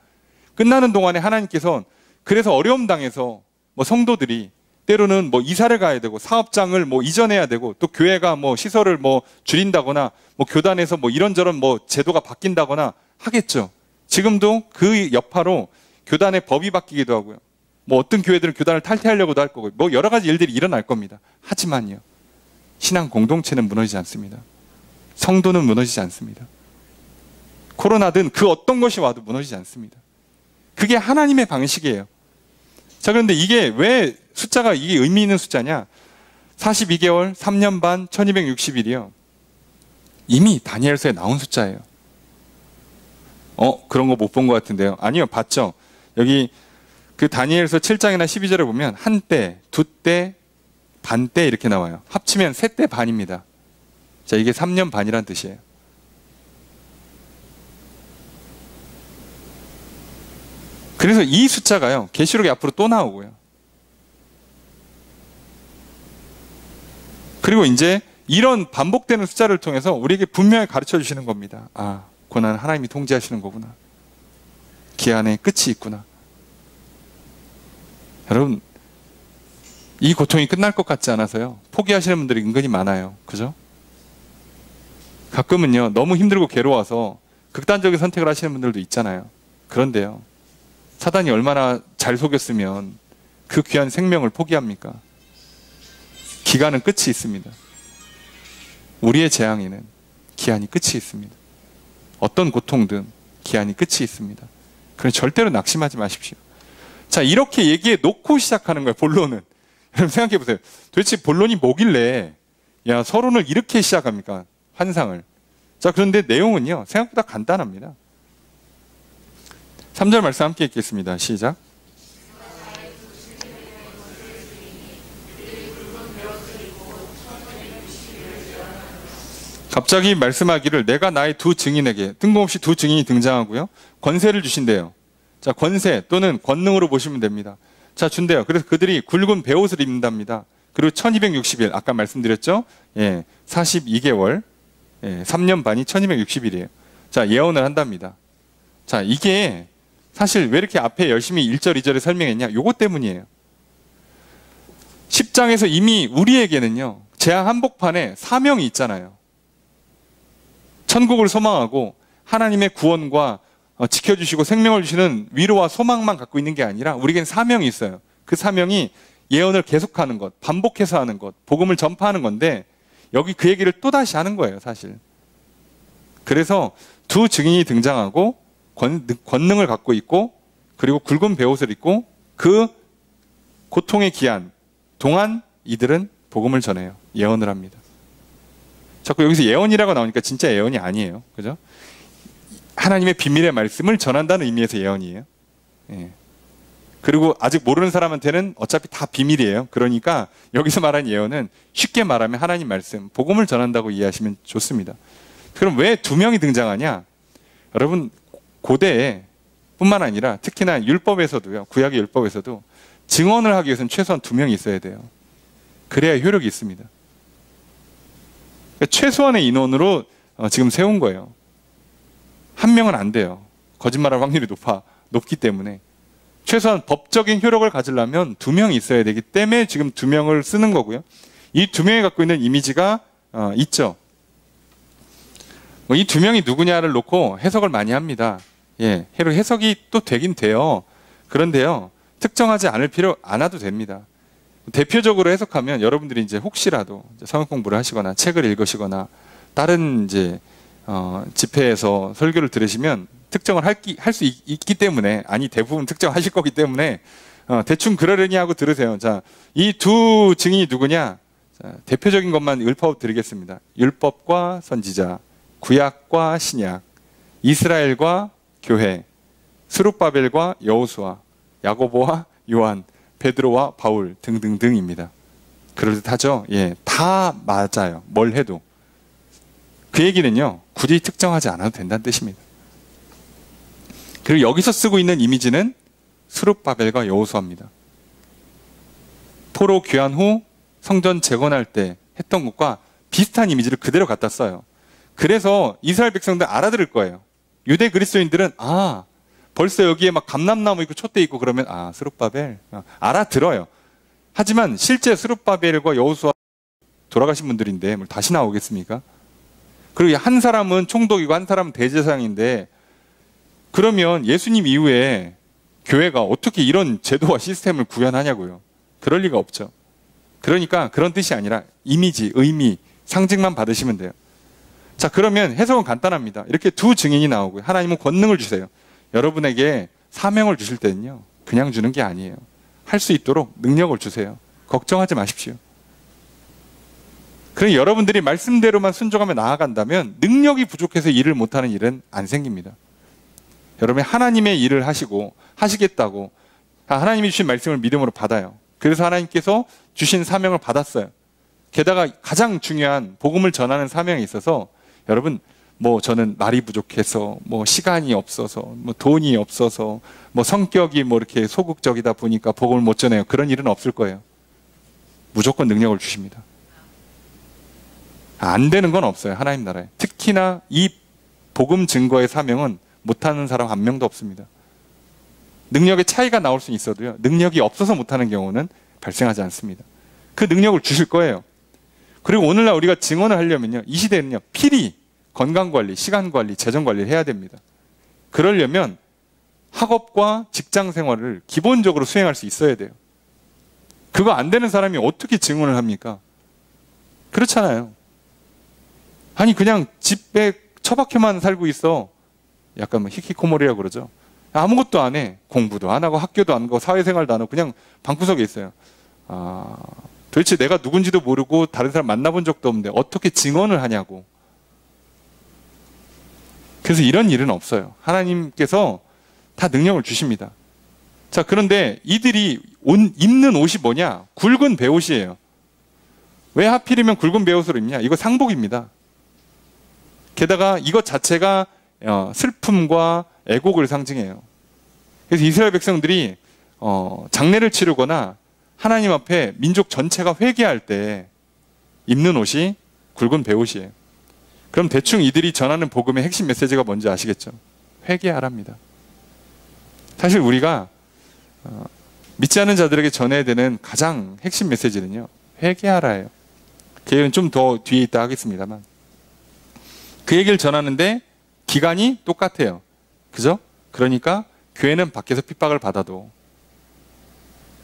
끝나는 동안에 하나님께서, 그래서 어려움 당해서 뭐 성도들이 때로는 뭐 이사를 가야 되고, 사업장을 뭐 이전해야 되고, 또 교회가 뭐 시설을 뭐 줄인다거나, 뭐 교단에서 뭐 이런저런 뭐 제도가 바뀐다거나 하겠죠. 지금도 그 여파로 교단의 법이 바뀌기도 하고요, 뭐 어떤 교회들은 교단을 탈퇴하려고도 할 거고, 뭐 여러 가지 일들이 일어날 겁니다. 하지만요, 신앙 공동체는 무너지지 않습니다. 성도는 무너지지 않습니다. 코로나든 그 어떤 것이 와도 무너지지 않습니다. 그게 하나님의 방식이에요. 자, 그런데 이게 왜 숫자가 이게 의미 있는 숫자냐? 42개월, 3년 반, 1260일이요. 이미 다니엘서에 나온 숫자예요. 그런 거 못 본 것 같은데요. 아니요, 봤죠. 여기 그 다니엘서 7장이나 12절에 보면 한 때, 두 때, 반 때 이렇게 나와요. 합치면 세 때 반입니다. 자, 이게 3년 반이란 뜻이에요. 그래서 이 숫자가요, 계시록에 앞으로 또 나오고요. 그리고 이제 이런 반복되는 숫자를 통해서 우리에게 분명히 가르쳐 주시는 겁니다. 아, 고난은 하나님이 통제하시는 거구나. 기한에 끝이 있구나. 여러분, 이 고통이 끝날 것 같지 않아서요, 포기하시는 분들이 은근히 많아요. 그죠? 가끔은요, 너무 힘들고 괴로워서 극단적인 선택을 하시는 분들도 있잖아요. 그런데요, 사단이 얼마나 잘 속였으면 그 귀한 생명을 포기합니까? 기간은 끝이 있습니다. 우리의 재앙에는 기한이 끝이 있습니다. 어떤 고통든 기한이 끝이 있습니다. 그럼 절대로 낙심하지 마십시오. 자, 이렇게 얘기해 놓고 시작하는 거예요, 본론은. 여러분 생각해 보세요. 도대체 본론이 뭐길래 야, 서론을 이렇게 시작합니까? 환상을. 자, 그런데 내용은요, 생각보다 간단합니다. 3절 말씀 함께 읽겠습니다. 시작. 갑자기 말씀하기를 내가 나의 두 증인에게, 뜬금없이 두 증인이 등장하고요, 권세를 주신대요. 자, 권세 또는 권능으로 보시면 됩니다. 자, 준대요. 그래서 그들이 굵은 베옷을 입는답니다. 그리고 1260일, 아까 말씀드렸죠? 예, 42개월, 예, 3년 반이 1260일이에요. 자, 예언을 한답니다. 자, 이게 사실 왜 이렇게 앞에 열심히 1절, 2절에 설명했냐? 요것 때문이에요. 10장에서 이미 우리에게는요, 재앙 한복판에 사명이 있잖아요. 천국을 소망하고 하나님의 구원과 지켜주시고 생명을 주시는 위로와 소망만 갖고 있는 게 아니라 우리에겐 사명이 있어요. 그 사명이 예언을 계속하는 것, 반복해서 하는 것, 복음을 전파하는 건데, 여기 그 얘기를 또다시 하는 거예요, 사실. 그래서 두 증인이 등장하고 권능을 갖고 있고, 그리고 굵은 베옷을 입고, 그 고통의 기한 동안 이들은 복음을 전해요. 예언을 합니다. 자꾸 여기서 예언이라고 나오니까 진짜 예언이 아니에요. 그죠? 하나님의 비밀의 말씀을 전한다는 의미에서 예언이에요. 예. 그리고 아직 모르는 사람한테는 어차피 다 비밀이에요. 그러니까 여기서 말한 예언은 쉽게 말하면 하나님 말씀, 복음을 전한다고 이해하시면 좋습니다. 그럼 왜 두 명이 등장하냐? 여러분, 고대에 뿐만 아니라 특히나 율법에서도요, 구약의 율법에서도 증언을 하기 위해서는 최소한 두 명이 있어야 돼요. 그래야 효력이 있습니다. 그러니까 최소한의 인원으로 지금 세운 거예요. 한 명은 안 돼요. 거짓말할 확률이 높기 때문에. 최소한 법적인 효력을 가지려면 두 명이 있어야 되기 때문에 지금 두 명을 쓰는 거고요. 이 두 명이 갖고 있는 이미지가 있죠. 이 두 명이 누구냐를 놓고 해석을 많이 합니다. 예, 해석이 또 되긴 돼요. 그런데요, 특정하지 않아도 됩니다. 대표적으로 해석하면 여러분들이 이제 혹시라도 성경 공부를 하시거나 책을 읽으시거나 다른 이제 집회에서 설교를 들으시면 특정을 할 수 있기 때문에, 아니 대부분 특정하실 거기 때문에 대충 그러려니 하고 들으세요. 자, 이 두 증인이 누구냐? 자, 대표적인 것만 읊어 드리겠습니다. 율법과 선지자, 구약과 신약, 이스라엘과 교회, 스룹바벨과 여호수아, 야고보와 요한, 베드로와 바울 등등등입니다. 그럴듯하죠? 예, 다 맞아요. 뭘 해도. 그 얘기는요, 굳이 특정하지 않아도 된다는 뜻입니다. 그리고 여기서 쓰고 있는 이미지는 스룹바벨과 여호수아입니다. 포로 귀환 후 성전 재건할 때 했던 것과 비슷한 이미지를 그대로 갖다 써요. 그래서 이스라엘 백성들 알아들을 거예요. 유대 그리스도인들은 벌써 여기에 막 감람나무 있고 촛대 있고 그러면 스룹바벨 알아들어요. 하지만 실제 스룹바벨과 여호수아 돌아가신 분들인데 뭘 다시 나오겠습니까? 그리고 한 사람은 총독이고 한 사람은 대제사장인데, 그러면 예수님 이후에 교회가 어떻게 이런 제도와 시스템을 구현하냐고요. 그럴 리가 없죠. 그러니까 그런 뜻이 아니라 이미지, 의미, 상징만 받으시면 돼요. 자, 그러면 해석은 간단합니다. 이렇게 두 증인이 나오고요. 하나님은 권능을 주세요. 여러분에게 사명을 주실 때는요, 그냥 주는 게 아니에요. 할 수 있도록 능력을 주세요. 걱정하지 마십시오. 그럼 여러분들이 말씀대로만 순종하며 나아간다면 능력이 부족해서 일을 못하는 일은 안 생깁니다. 여러분이 하나님의 일을 하시겠다고 하나님이 주신 말씀을 믿음으로 받아요. 그래서 하나님께서 주신 사명을 받았어요. 게다가 가장 중요한 복음을 전하는 사명에 있어서 여러분, 뭐 저는 말이 부족해서, 뭐 시간이 없어서, 뭐 돈이 없어서, 뭐 성격이 뭐 이렇게 소극적이다 보니까 복음을 못 전해요. 그런 일은 없을 거예요. 무조건 능력을 주십니다. 안 되는 건 없어요. 하나님 나라에. 특히나 이 복음 증거의 사명은 못하는 사람 한 명도 없습니다. 능력의 차이가 나올 수는 있어도요. 능력이 없어서 못하는 경우는 발생하지 않습니다. 그 능력을 주실 거예요. 그리고 오늘날 우리가 증언을 하려면요. 이 시대는요. 필히 건강관리, 시간관리, 재정관리를 해야 됩니다. 그러려면 학업과 직장생활을 기본적으로 수행할 수 있어야 돼요. 그거 안 되는 사람이 어떻게 증언을 합니까? 그렇잖아요. 아니 그냥 집에 처박혀만 살고 있어. 약간 뭐 히키코모리라고 그러죠. 아무것도 안 해. 공부도 안 하고 학교도 안 가고 사회생활도 안 하고 그냥 방구석에 있어요. 도대체 내가 누군지도 모르고 다른 사람 만나본 적도 없는데 어떻게 증언을 하냐고. 그래서 이런 일은 없어요. 하나님께서 다 능력을 주십니다. 자, 그런데 이들이 입는 옷이 뭐냐? 굵은 베옷이에요. 왜 하필이면 굵은 베옷으로 입냐? 이거 상복입니다. 게다가 이것 자체가 슬픔과 애곡을 상징해요. 그래서 이스라엘 백성들이 장례를 치르거나 하나님 앞에 민족 전체가 회개할 때 입는 옷이 굵은 베옷이에요. 그럼 대충 이들이 전하는 복음의 핵심 메시지가 뭔지 아시겠죠? 회개하랍니다. 사실 우리가 믿지 않는 자들에게 전해야 되는 가장 핵심 메시지는요. 회개하라예요. 그 얘기는 좀 더 뒤에 있다 하겠습니다만 그 얘기를 전하는데 기간이 똑같아요. 그죠? 그러니까 교회는 밖에서 핍박을 받아도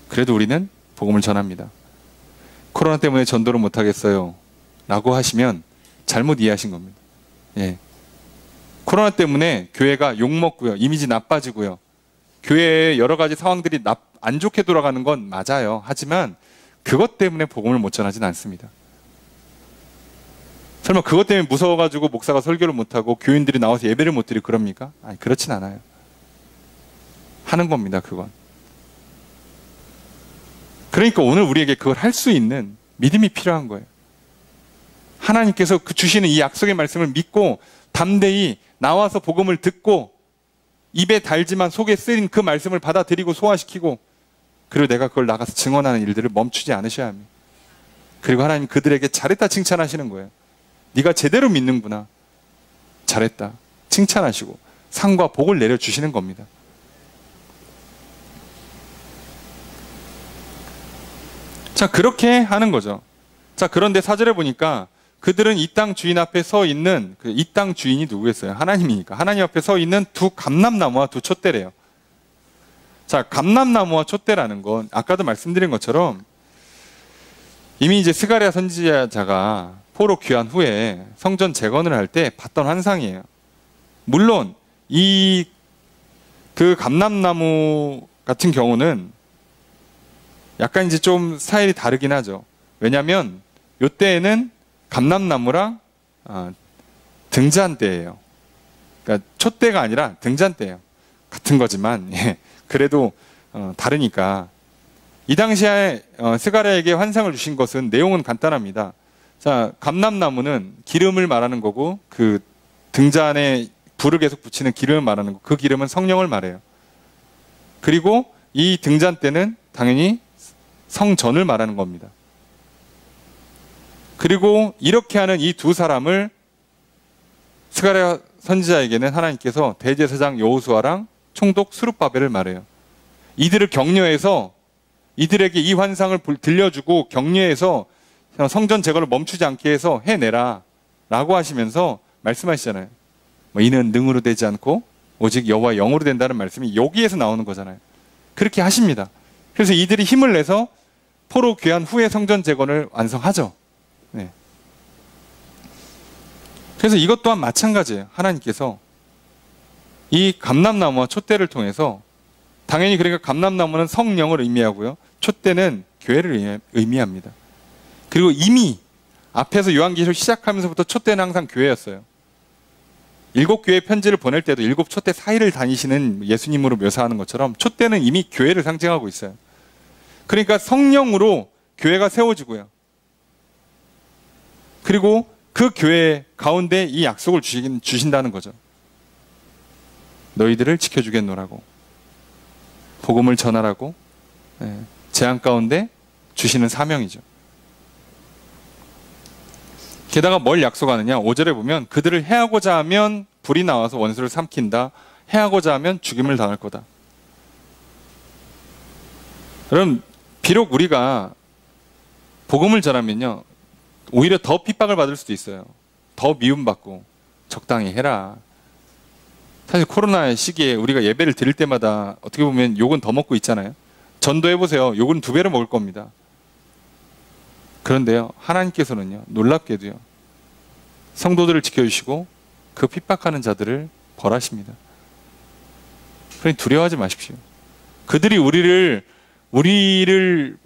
그래도 우리는 복음을 전합니다. 코로나 때문에 전도를 못하겠어요 라고 하시면 잘못 이해하신 겁니다. 예. 코로나 때문에 교회가 욕먹고요. 이미지 나빠지고요. 교회의 여러 가지 상황들이 안 좋게 돌아가는 건 맞아요. 하지만 그것 때문에 복음을 못 전하진 않습니다. 설마 그것 때문에 무서워가지고 목사가 설교를 못하고 교인들이 나와서 예배를 못 드리고 그럽니까? 아니, 그렇진 않아요. 하는 겁니다, 그건. 그러니까 오늘 우리에게 그걸 할 수 있는 믿음이 필요한 거예요. 하나님께서 그 주시는 이 약속의 말씀을 믿고 담대히 나와서 복음을 듣고 입에 달지만 속에 쓰인 그 말씀을 받아들이고 소화시키고 그리고 내가 그걸 나가서 증언하는 일들을 멈추지 않으셔야 합니다. 그리고 하나님 그들에게 잘했다 칭찬하시는 거예요. 네가 제대로 믿는구나. 잘했다. 칭찬하시고 상과 복을 내려주시는 겁니다. 자, 그렇게 하는 거죠. 자, 그런데 4절에 보니까 그들은 이 땅 주인 앞에 서 있는 이 땅 주인이 누구였어요? 하나님이니까. 하나님 앞에 서 있는 두 감람나무와 두 촛대래요. 자, 감람나무와 촛대라는 건 아까도 말씀드린 것처럼 이미 이제 스가랴 선지자가 포로 귀환 후에 성전 재건을 할 때 봤던 환상이에요. 물론 그 감람나무 같은 경우는 약간 이제 좀 스타일이 다르긴 하죠. 왜냐하면 이때에는 감람나무랑 등잔대예요. 그러니까 촛대가 아니라 등잔대예요. 같은 거지만 그래도 다르니까 이 당시에 스가랴에게 환상을 주신 것은 내용은 간단합니다. 자, 감람나무는 기름을 말하는 거고 그 등잔에 불을 계속 붙이는 기름을 말하는 거. 그 기름은 성령을 말해요. 그리고 이 등잔대는 당연히 성전을 말하는 겁니다. 그리고 이렇게 하는 이 두 사람을 스가랴 선지자에게는 하나님께서 대제사장 여호수아랑 총독 스룹바벨을 말해요. 이들을 격려해서 이들에게 이 환상을 들려주고 격려해서 성전 제거를 멈추지 않게 해서 해내라 라고 하시면서 말씀하시잖아요. 이는 능으로 되지 않고 오직 여호와의 영으로 된다는 말씀이 여기에서 나오는 거잖아요. 그렇게 하십니다. 그래서 이들이 힘을 내서 포로 귀환 후에 성전 재건을 완성하죠. 네. 그래서 이것 또한 마찬가지예요. 하나님께서 이 감람나무와 촛대를 통해서 당연히 그러니까 감람나무는 성령을 의미하고요. 촛대는 교회를 의미합니다. 그리고 이미 앞에서 요한계시록 시작하면서부터 촛대는 항상 교회였어요. 7교회 편지를 보낼 때도 7 촛대 사이를 다니시는 예수님으로 묘사하는 것처럼 촛대는 이미 교회를 상징하고 있어요. 그러니까 성령으로 교회가 세워지고요. 그리고 그 교회 가운데 이 약속을 주신다는 거죠. 너희들을 지켜주겠노라고. 복음을 전하라고 재앙 가운데 주시는 사명이죠. 게다가 뭘 약속하느냐? 5절에 보면 그들을 해하고자 하면 불이 나와서 원수를 삼킨다. 해하고자 하면 죽임을 당할 거다. 그럼 비록 우리가 복음을 전하면요, 오히려 더 핍박을 받을 수도 있어요. 더 미움받고 적당히 해라. 사실 코로나 시기에 우리가 예배를 드릴 때마다 어떻게 보면 욕은 더 먹고 있잖아요. 전도해보세요. 욕은 2배로 먹을 겁니다. 그런데요, 하나님께서는요, 놀랍게도요, 성도들을 지켜주시고 그 핍박하는 자들을 벌하십니다. 그러니 두려워하지 마십시오. 그들이 우리를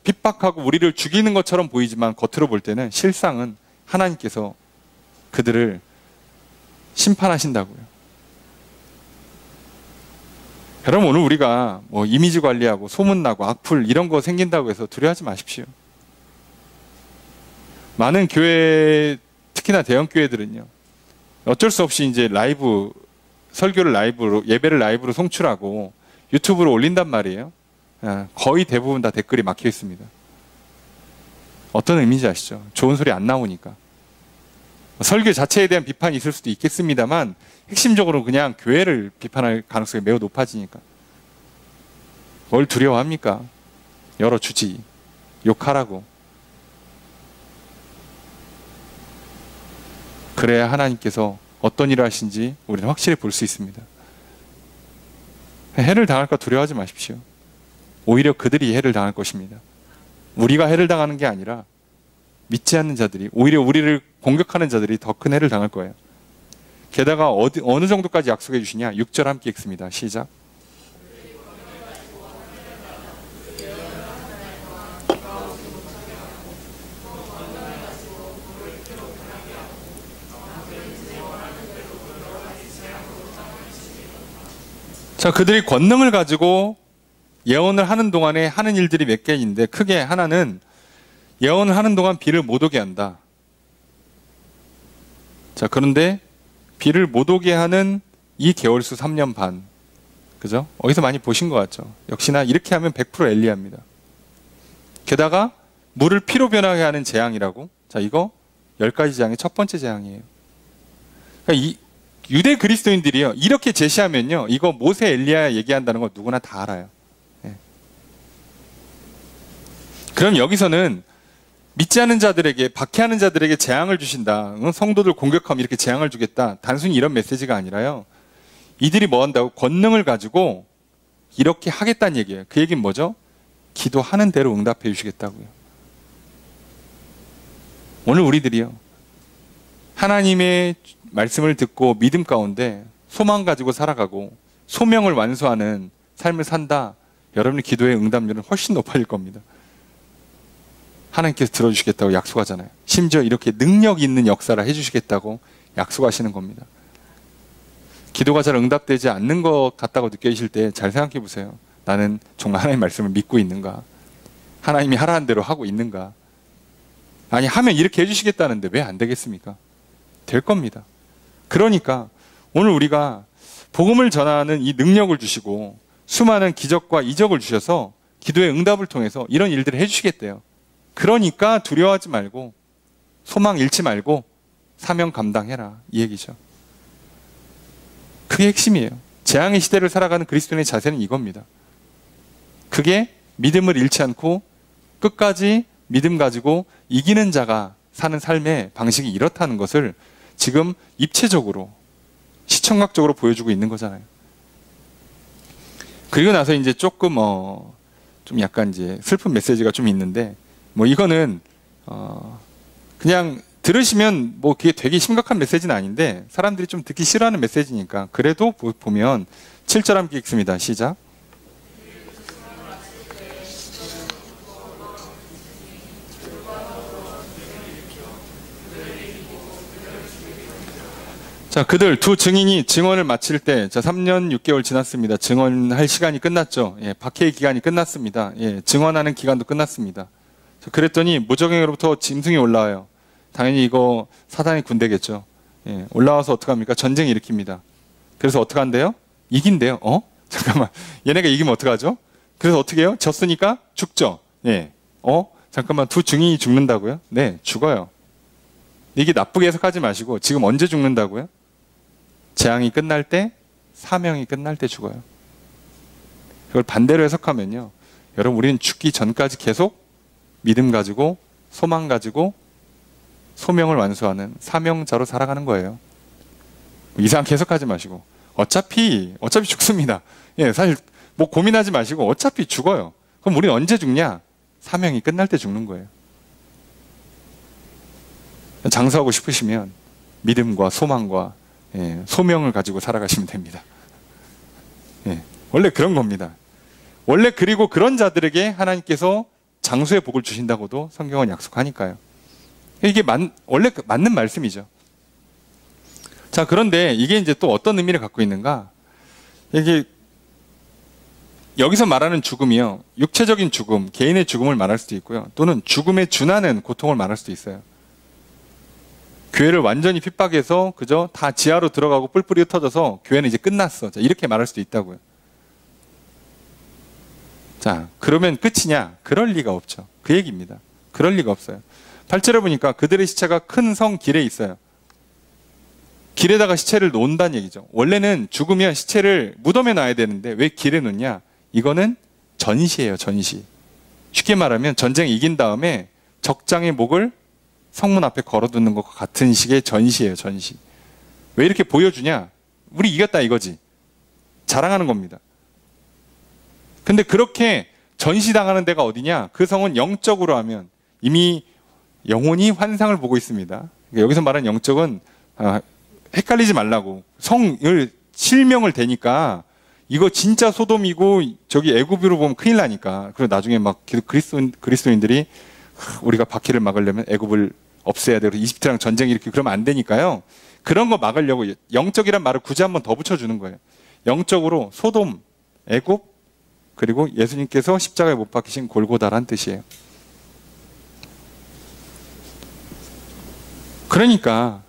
핍박하고 우리를 죽이는 것처럼 보이지만 겉으로 볼 때는 실상은 하나님께서 그들을 심판하신다고요. 여러분, 오늘 우리가 뭐 이미지 관리하고 소문나고 악플 이런 거 생긴다고 해서 두려워하지 마십시오. 많은 교회, 특히나 대형 교회들은요, 어쩔 수 없이 이제 라이브, 설교를 라이브로, 예배를 라이브로 송출하고 유튜브로 올린단 말이에요. 거의 대부분 다 댓글이 막혀 있습니다. 어떤 의미인지 아시죠? 좋은 소리 안 나오니까. 설교 자체에 대한 비판이 있을 수도 있겠습니다만 핵심적으로 그냥 교회를 비판할 가능성이 매우 높아지니까. 뭘 두려워합니까? 열어주지. 욕하라고. 그래야 하나님께서 어떤 일을 하신지 우리는 확실히 볼 수 있습니다. 해를 당할까 두려워하지 마십시오. 오히려 그들이 해를 당할 것입니다. 우리가 해를 당하는 게 아니라 믿지 않는 자들이, 오히려 우리를 공격하는 자들이 더 큰 해를 당할 거예요. 게다가 어느 정도까지 약속해 주시냐? 6절 함께 읽습니다. 시작. 자, 그들이 권능을 가지고 예언을 하는 동안에 하는 일들이 몇 개인데, 크게 하나는 예언을 하는 동안 비를 못 오게 한다. 자, 그런데 비를 못 오게 하는 이 개월수 3년 반. 그죠? 어디서 많이 보신 것 같죠? 역시나 이렇게 하면 100% 엘리야입니다. 게다가 물을 피로 변하게 하는 재앙이라고. 자, 이거 10가지 재앙의 첫 번째 재앙이에요. 그러니까 이 유대 그리스도인들이요, 이렇게 제시하면요, 이거 모세 엘리야 얘기한다는 거 누구나 다 알아요. 예. 그럼 여기서는 믿지 않는 자들에게, 박해하는 자들에게 재앙을 주신다. 성도들 공격하면 이렇게 재앙을 주겠다. 단순히 이런 메시지가 아니라요, 이들이 뭐 한다고? 권능을 가지고 이렇게 하겠다는 얘기예요. 그 얘기는 뭐죠? 기도하는 대로 응답해 주시겠다고요. 오늘 우리들이요, 하나님의 말씀을 듣고 믿음 가운데 소망 가지고 살아가고 소명을 완수하는 삶을 산다. 여러분의 기도의 응답률은 훨씬 높아질 겁니다. 하나님께서 들어주시겠다고 약속하잖아요. 심지어 이렇게 능력 있는 역사를 해주시겠다고 약속하시는 겁니다. 기도가 잘 응답되지 않는 것 같다고 느껴지실 때 잘 생각해 보세요. 나는 정말 하나님의 말씀을 믿고 있는가? 하나님이 하라는 대로 하고 있는가? 아니, 하면 이렇게 해주시겠다는데 왜 안 되겠습니까? 될 겁니다. 그러니까 오늘 우리가 복음을 전하는 이 능력을 주시고 수많은 기적과 이적을 주셔서 기도의 응답을 통해서 이런 일들을 해주시겠대요. 그러니까 두려워하지 말고 소망 잃지 말고 사명 감당해라, 이 얘기죠. 그게 핵심이에요. 재앙의 시대를 살아가는 그리스도인의 자세는 이겁니다. 그게 믿음을 잃지 않고 끝까지 믿음 가지고 이기는 자가 사는 삶의 방식이 이렇다는 것을 지금 입체적으로, 시청각적으로 보여주고 있는 거잖아요. 그리고 나서 이제 조금 좀 약간 이제 슬픈 메시지가 좀 있는데, 뭐 이거는 그냥 들으시면 뭐 그게 되게 심각한 메시지는 아닌데 사람들이 좀 듣기 싫어하는 메시지니까, 그래도 보면 7절 함께 읽습니다. 시작. 자, 그들 두 증인이 증언을 마칠 때, 자, 3년 6개월 지났습니다. 증언할 시간이 끝났죠. 예, 박해의 기간이 끝났습니다. 예, 증언하는 기간도 끝났습니다. 자, 그랬더니 무적행으로부터 짐승이 올라와요. 당연히 이거 사단의 군대겠죠. 예, 올라와서 어떡합니까? 전쟁 일으킵니다. 그래서 어떡한대요? 이긴대요. 잠깐만. 얘네가 이기면 어떡하죠? 그래서 어떻게 해요? 졌으니까 죽죠. 예. 잠깐만. 두 증인이 죽는다고요? 네, 죽어요. 이게 나쁘게 해석하지 마시고 지금 언제 죽는다고요? 재앙이 끝날 때, 사명이 끝날 때 죽어요. 그걸 반대로 해석하면요. 여러분, 우리는 죽기 전까지 계속 믿음 가지고, 소망 가지고, 소명을 완수하는 사명자로 살아가는 거예요. 이상하게 해석하지 마시고. 어차피 죽습니다. 예, 사실 뭐 고민하지 마시고 어차피 죽어요. 그럼 우리는 언제 죽냐? 사명이 끝날 때 죽는 거예요. 장수하고 싶으시면 믿음과 소망과 소명을 가지고 살아가시면 됩니다. 예, 원래 그런 겁니다. 원래 그리고 그런 자들에게 하나님께서 장수의 복을 주신다고도 성경은 약속하니까요. 이게 원래 맞는 말씀이죠. 자, 그런데 이게 이제 또 어떤 의미를 갖고 있는가? 이게 여기서 말하는 죽음이요, 육체적인 죽음, 개인의 죽음을 말할 수도 있고요, 또는 죽음에 준하는 고통을 말할 수도 있어요. 교회를 완전히 핍박해서 그저 다 지하로 들어가고 뿔뿔이 흩어져서 교회는 이제 끝났어. 자, 이렇게 말할 수도 있다고요. 자, 그러면 끝이냐? 그럴 리가 없죠. 그 얘기입니다. 그럴 리가 없어요. 8절에 보니까 그들의 시체가 큰 성 길에 있어요. 길에다가 시체를 놓는다는 얘기죠. 원래는 죽으면 시체를 무덤에 놔야 되는데 왜 길에 놓냐? 이거는 전시예요, 전시. 쉽게 말하면 전쟁 이긴 다음에 적장의 목을 성문 앞에 걸어두는 것과 같은 식의 전시예요, 전시. 왜 이렇게 보여주냐? 우리 이겼다 이거지. 자랑하는 겁니다. 근데 그렇게 전시당하는 데가 어디냐? 그 성은 영적으로 하면 이미 영혼이 환상을 보고 있습니다. 여기서 말하는 영적은 헷갈리지 말라고. 성을 실명을 대니까 이거 진짜 소돔이고 저기 애굽으로 보면 큰일 나니까. 그리고 나중에 막 그리스도인들이 우리가 바퀴를 막으려면 애굽을 없애야 되고 이집트랑 전쟁 일으키고 그러면 안 되니까요. 그런 거 막으려고 영적이란 말을 굳이 한번 더 붙여주는 거예요. 영적으로 소돔, 애굽, 그리고 예수님께서 십자가에 못 박히신 골고다란 뜻이에요. 그러니까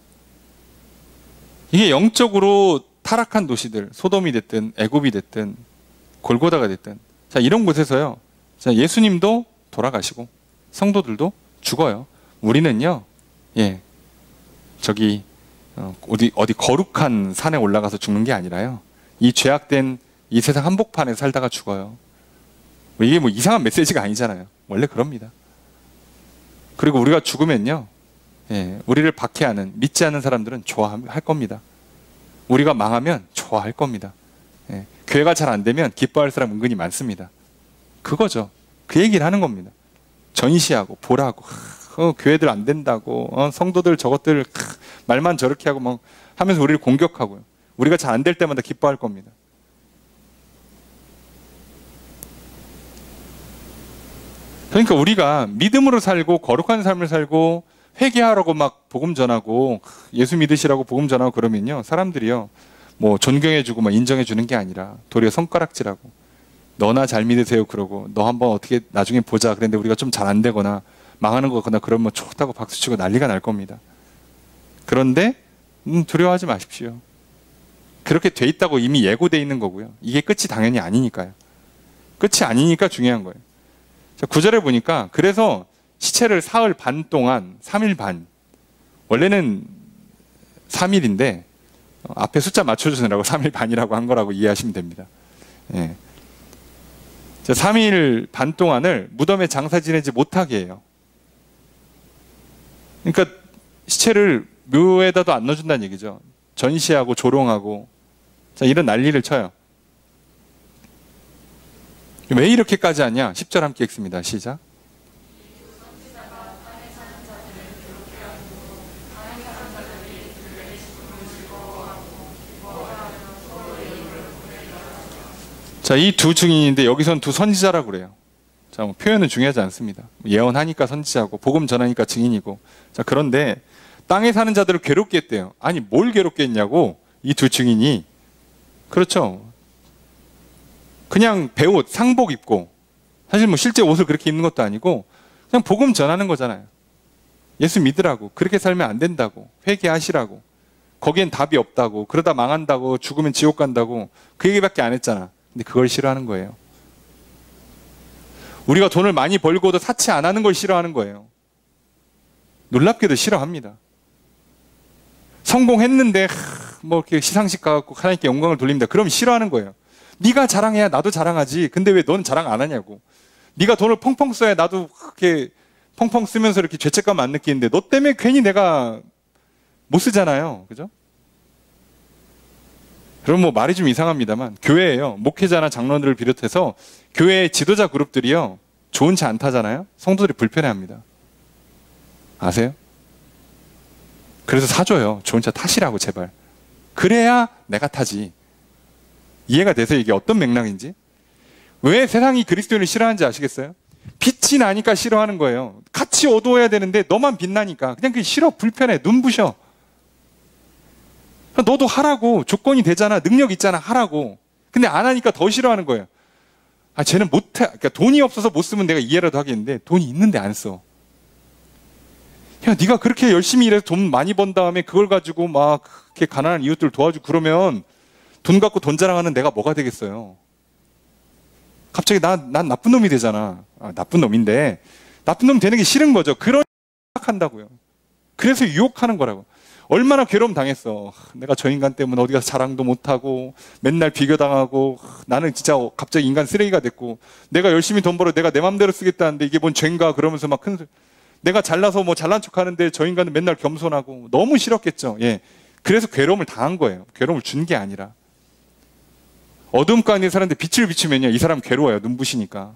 이게 영적으로 타락한 도시들, 소돔이 됐든 애굽이 됐든 골고다가 됐든, 자, 이런 곳에서요, 자, 예수님도 돌아가시고 성도들도 죽어요. 우리는요, 저기 어디 거룩한 산에 올라가서 죽는 게 아니라요, 이 죄악된 이 세상 한복판에 살다가 죽어요. 이게 뭐 이상한 메시지가 아니잖아요. 원래 그럽니다. 그리고 우리가 죽으면요, 우리를 박해하는, 믿지 않는 사람들은 좋아할 겁니다. 우리가 망하면 좋아할 겁니다. 교회가 잘 안 되면 기뻐할 사람 은근히 많습니다. 그거죠. 그 얘기를 하는 겁니다. 전시하고 보라고, 교회들 안 된다고, 성도들 저것들 말만 저렇게 하고 막 하면서 우리를 공격하고요. 우리가 잘 안 될 때마다 기뻐할 겁니다. 그러니까 우리가 믿음으로 살고 거룩한 삶을 살고 회개하라고 막 복음 전하고 예수 믿으시라고 복음 전하고 그러면요, 사람들이요, 뭐 존경해주고 막 인정해주는 게 아니라 도리어 손가락질하고, 너나 잘 믿으세요 그러고, 너 한번 어떻게 나중에 보자 그랬는데 우리가 좀 잘 안 되거나 망하는 거거나 그러면 좋다고 박수치고 난리가 날 겁니다. 그런데 두려워하지 마십시오. 그렇게 돼 있다고 이미 예고돼 있는 거고요. 이게 끝이 당연히 아니니까요. 끝이 아니니까 중요한 거예요. 자, 9절에 보니까 그래서 시체를 사흘 반 동안, 3일 반, 원래는 3일인데 앞에 숫자 맞춰주느라고 3일 반이라고 한 거라고 이해하시면 됩니다. 자, 3일 반 동안을 무덤에 장사 지내지 못하게 해요. 그러니까 시체를 묘에다도 안 넣어준다는 얘기죠. 전시하고 조롱하고, 자, 이런 난리를 쳐요. 왜 이렇게까지 하냐? 10절 함께 읽습니다. 시작. 자, 이 두 증인인데 여기선 두 선지자라고 그래요. 자, 뭐 표현은 중요하지 않습니다. 예언하니까 선지자고 복음 전하니까 증인이고. 자, 그런데 땅에 사는 자들을 괴롭게 했대요. 아니, 뭘 괴롭게 했냐고, 이 두 증인이. 그렇죠. 그냥 배옷, 상복 입고, 사실 뭐 실제 옷을 그렇게 입는 것도 아니고 그냥 복음 전하는 거잖아요. 예수 믿으라고. 그렇게 살면 안 된다고. 회개하시라고. 거기엔 답이 없다고. 그러다 망한다고. 죽으면 지옥 간다고. 그 얘기밖에 안 했잖아. 근데 그걸 싫어하는 거예요. 우리가 돈을 많이 벌고도 사치 안 하는 걸 싫어하는 거예요. 놀랍게도 싫어합니다. 성공했는데 뭐 이렇게 시상식 가갖고 하나님께 영광을 돌립니다. 그럼 싫어하는 거예요. 네가 자랑해야 나도 자랑하지. 근데 왜 너는 자랑 안 하냐고. 네가 돈을 펑펑 써야 나도 그렇게 펑펑 쓰면서 이렇게 죄책감 안 느끼는데 너 때문에 괜히 내가 못 쓰잖아요. 그죠? 그럼 뭐 말이 좀 이상합니다만 교회예요. 목회자나 장로들을 비롯해서 교회의 지도자 그룹들이요. 좋은 차 안 타잖아요. 성도들이 불편해합니다. 아세요? 그래서 사줘요. 좋은 차 타시라고 제발. 그래야 내가 타지. 이해가 돼서 이게 어떤 맥락인지. 왜 세상이 그리스도인을 싫어하는지 아시겠어요? 빛이 나니까 싫어하는 거예요. 같이 어두워야 되는데 너만 빛나니까 그냥 그게 싫어. 불편해. 눈부셔. 너도 하라고. 조건이 되잖아. 능력 있잖아. 하라고. 근데 안 하니까 더 싫어하는 거예요. 아, 쟤는 못해. 그러니까 돈이 없어서 못 쓰면 내가 이해라도 하겠는데 돈이 있는데 안 써. 야, 네가 그렇게 열심히 일해서 돈 많이 번 다음에 그걸 가지고 막 그렇게 가난한 이웃들 도와주고 그러면 돈 갖고 돈 자랑하는 내가 뭐가 되겠어요? 갑자기 난 나쁜 놈이 되잖아. 아, 나쁜 놈인데 나쁜 놈 되는 게 싫은 거죠. 그런 생각한다고요. 그래서 유혹하는 거라고. 얼마나 괴로움 당했어. 내가 저 인간 때문에 어디 가서 자랑도 못하고 맨날 비교당하고 나는 진짜 갑자기 인간 쓰레기가 됐고 내가 열심히 돈 벌어 내가 내 맘대로 쓰겠다는데 이게 뭔 죄인가 그러면서 막 큰 내가 잘나서 뭐 잘난 척하는데 저 인간은 맨날 겸손하고 너무 싫었겠죠. 예, 그래서 괴로움을 당한 거예요. 괴로움을 준 게 아니라. 어둠 가운데 있는 사람한테 빛을 비추면요 이 사람 괴로워요. 눈부시니까.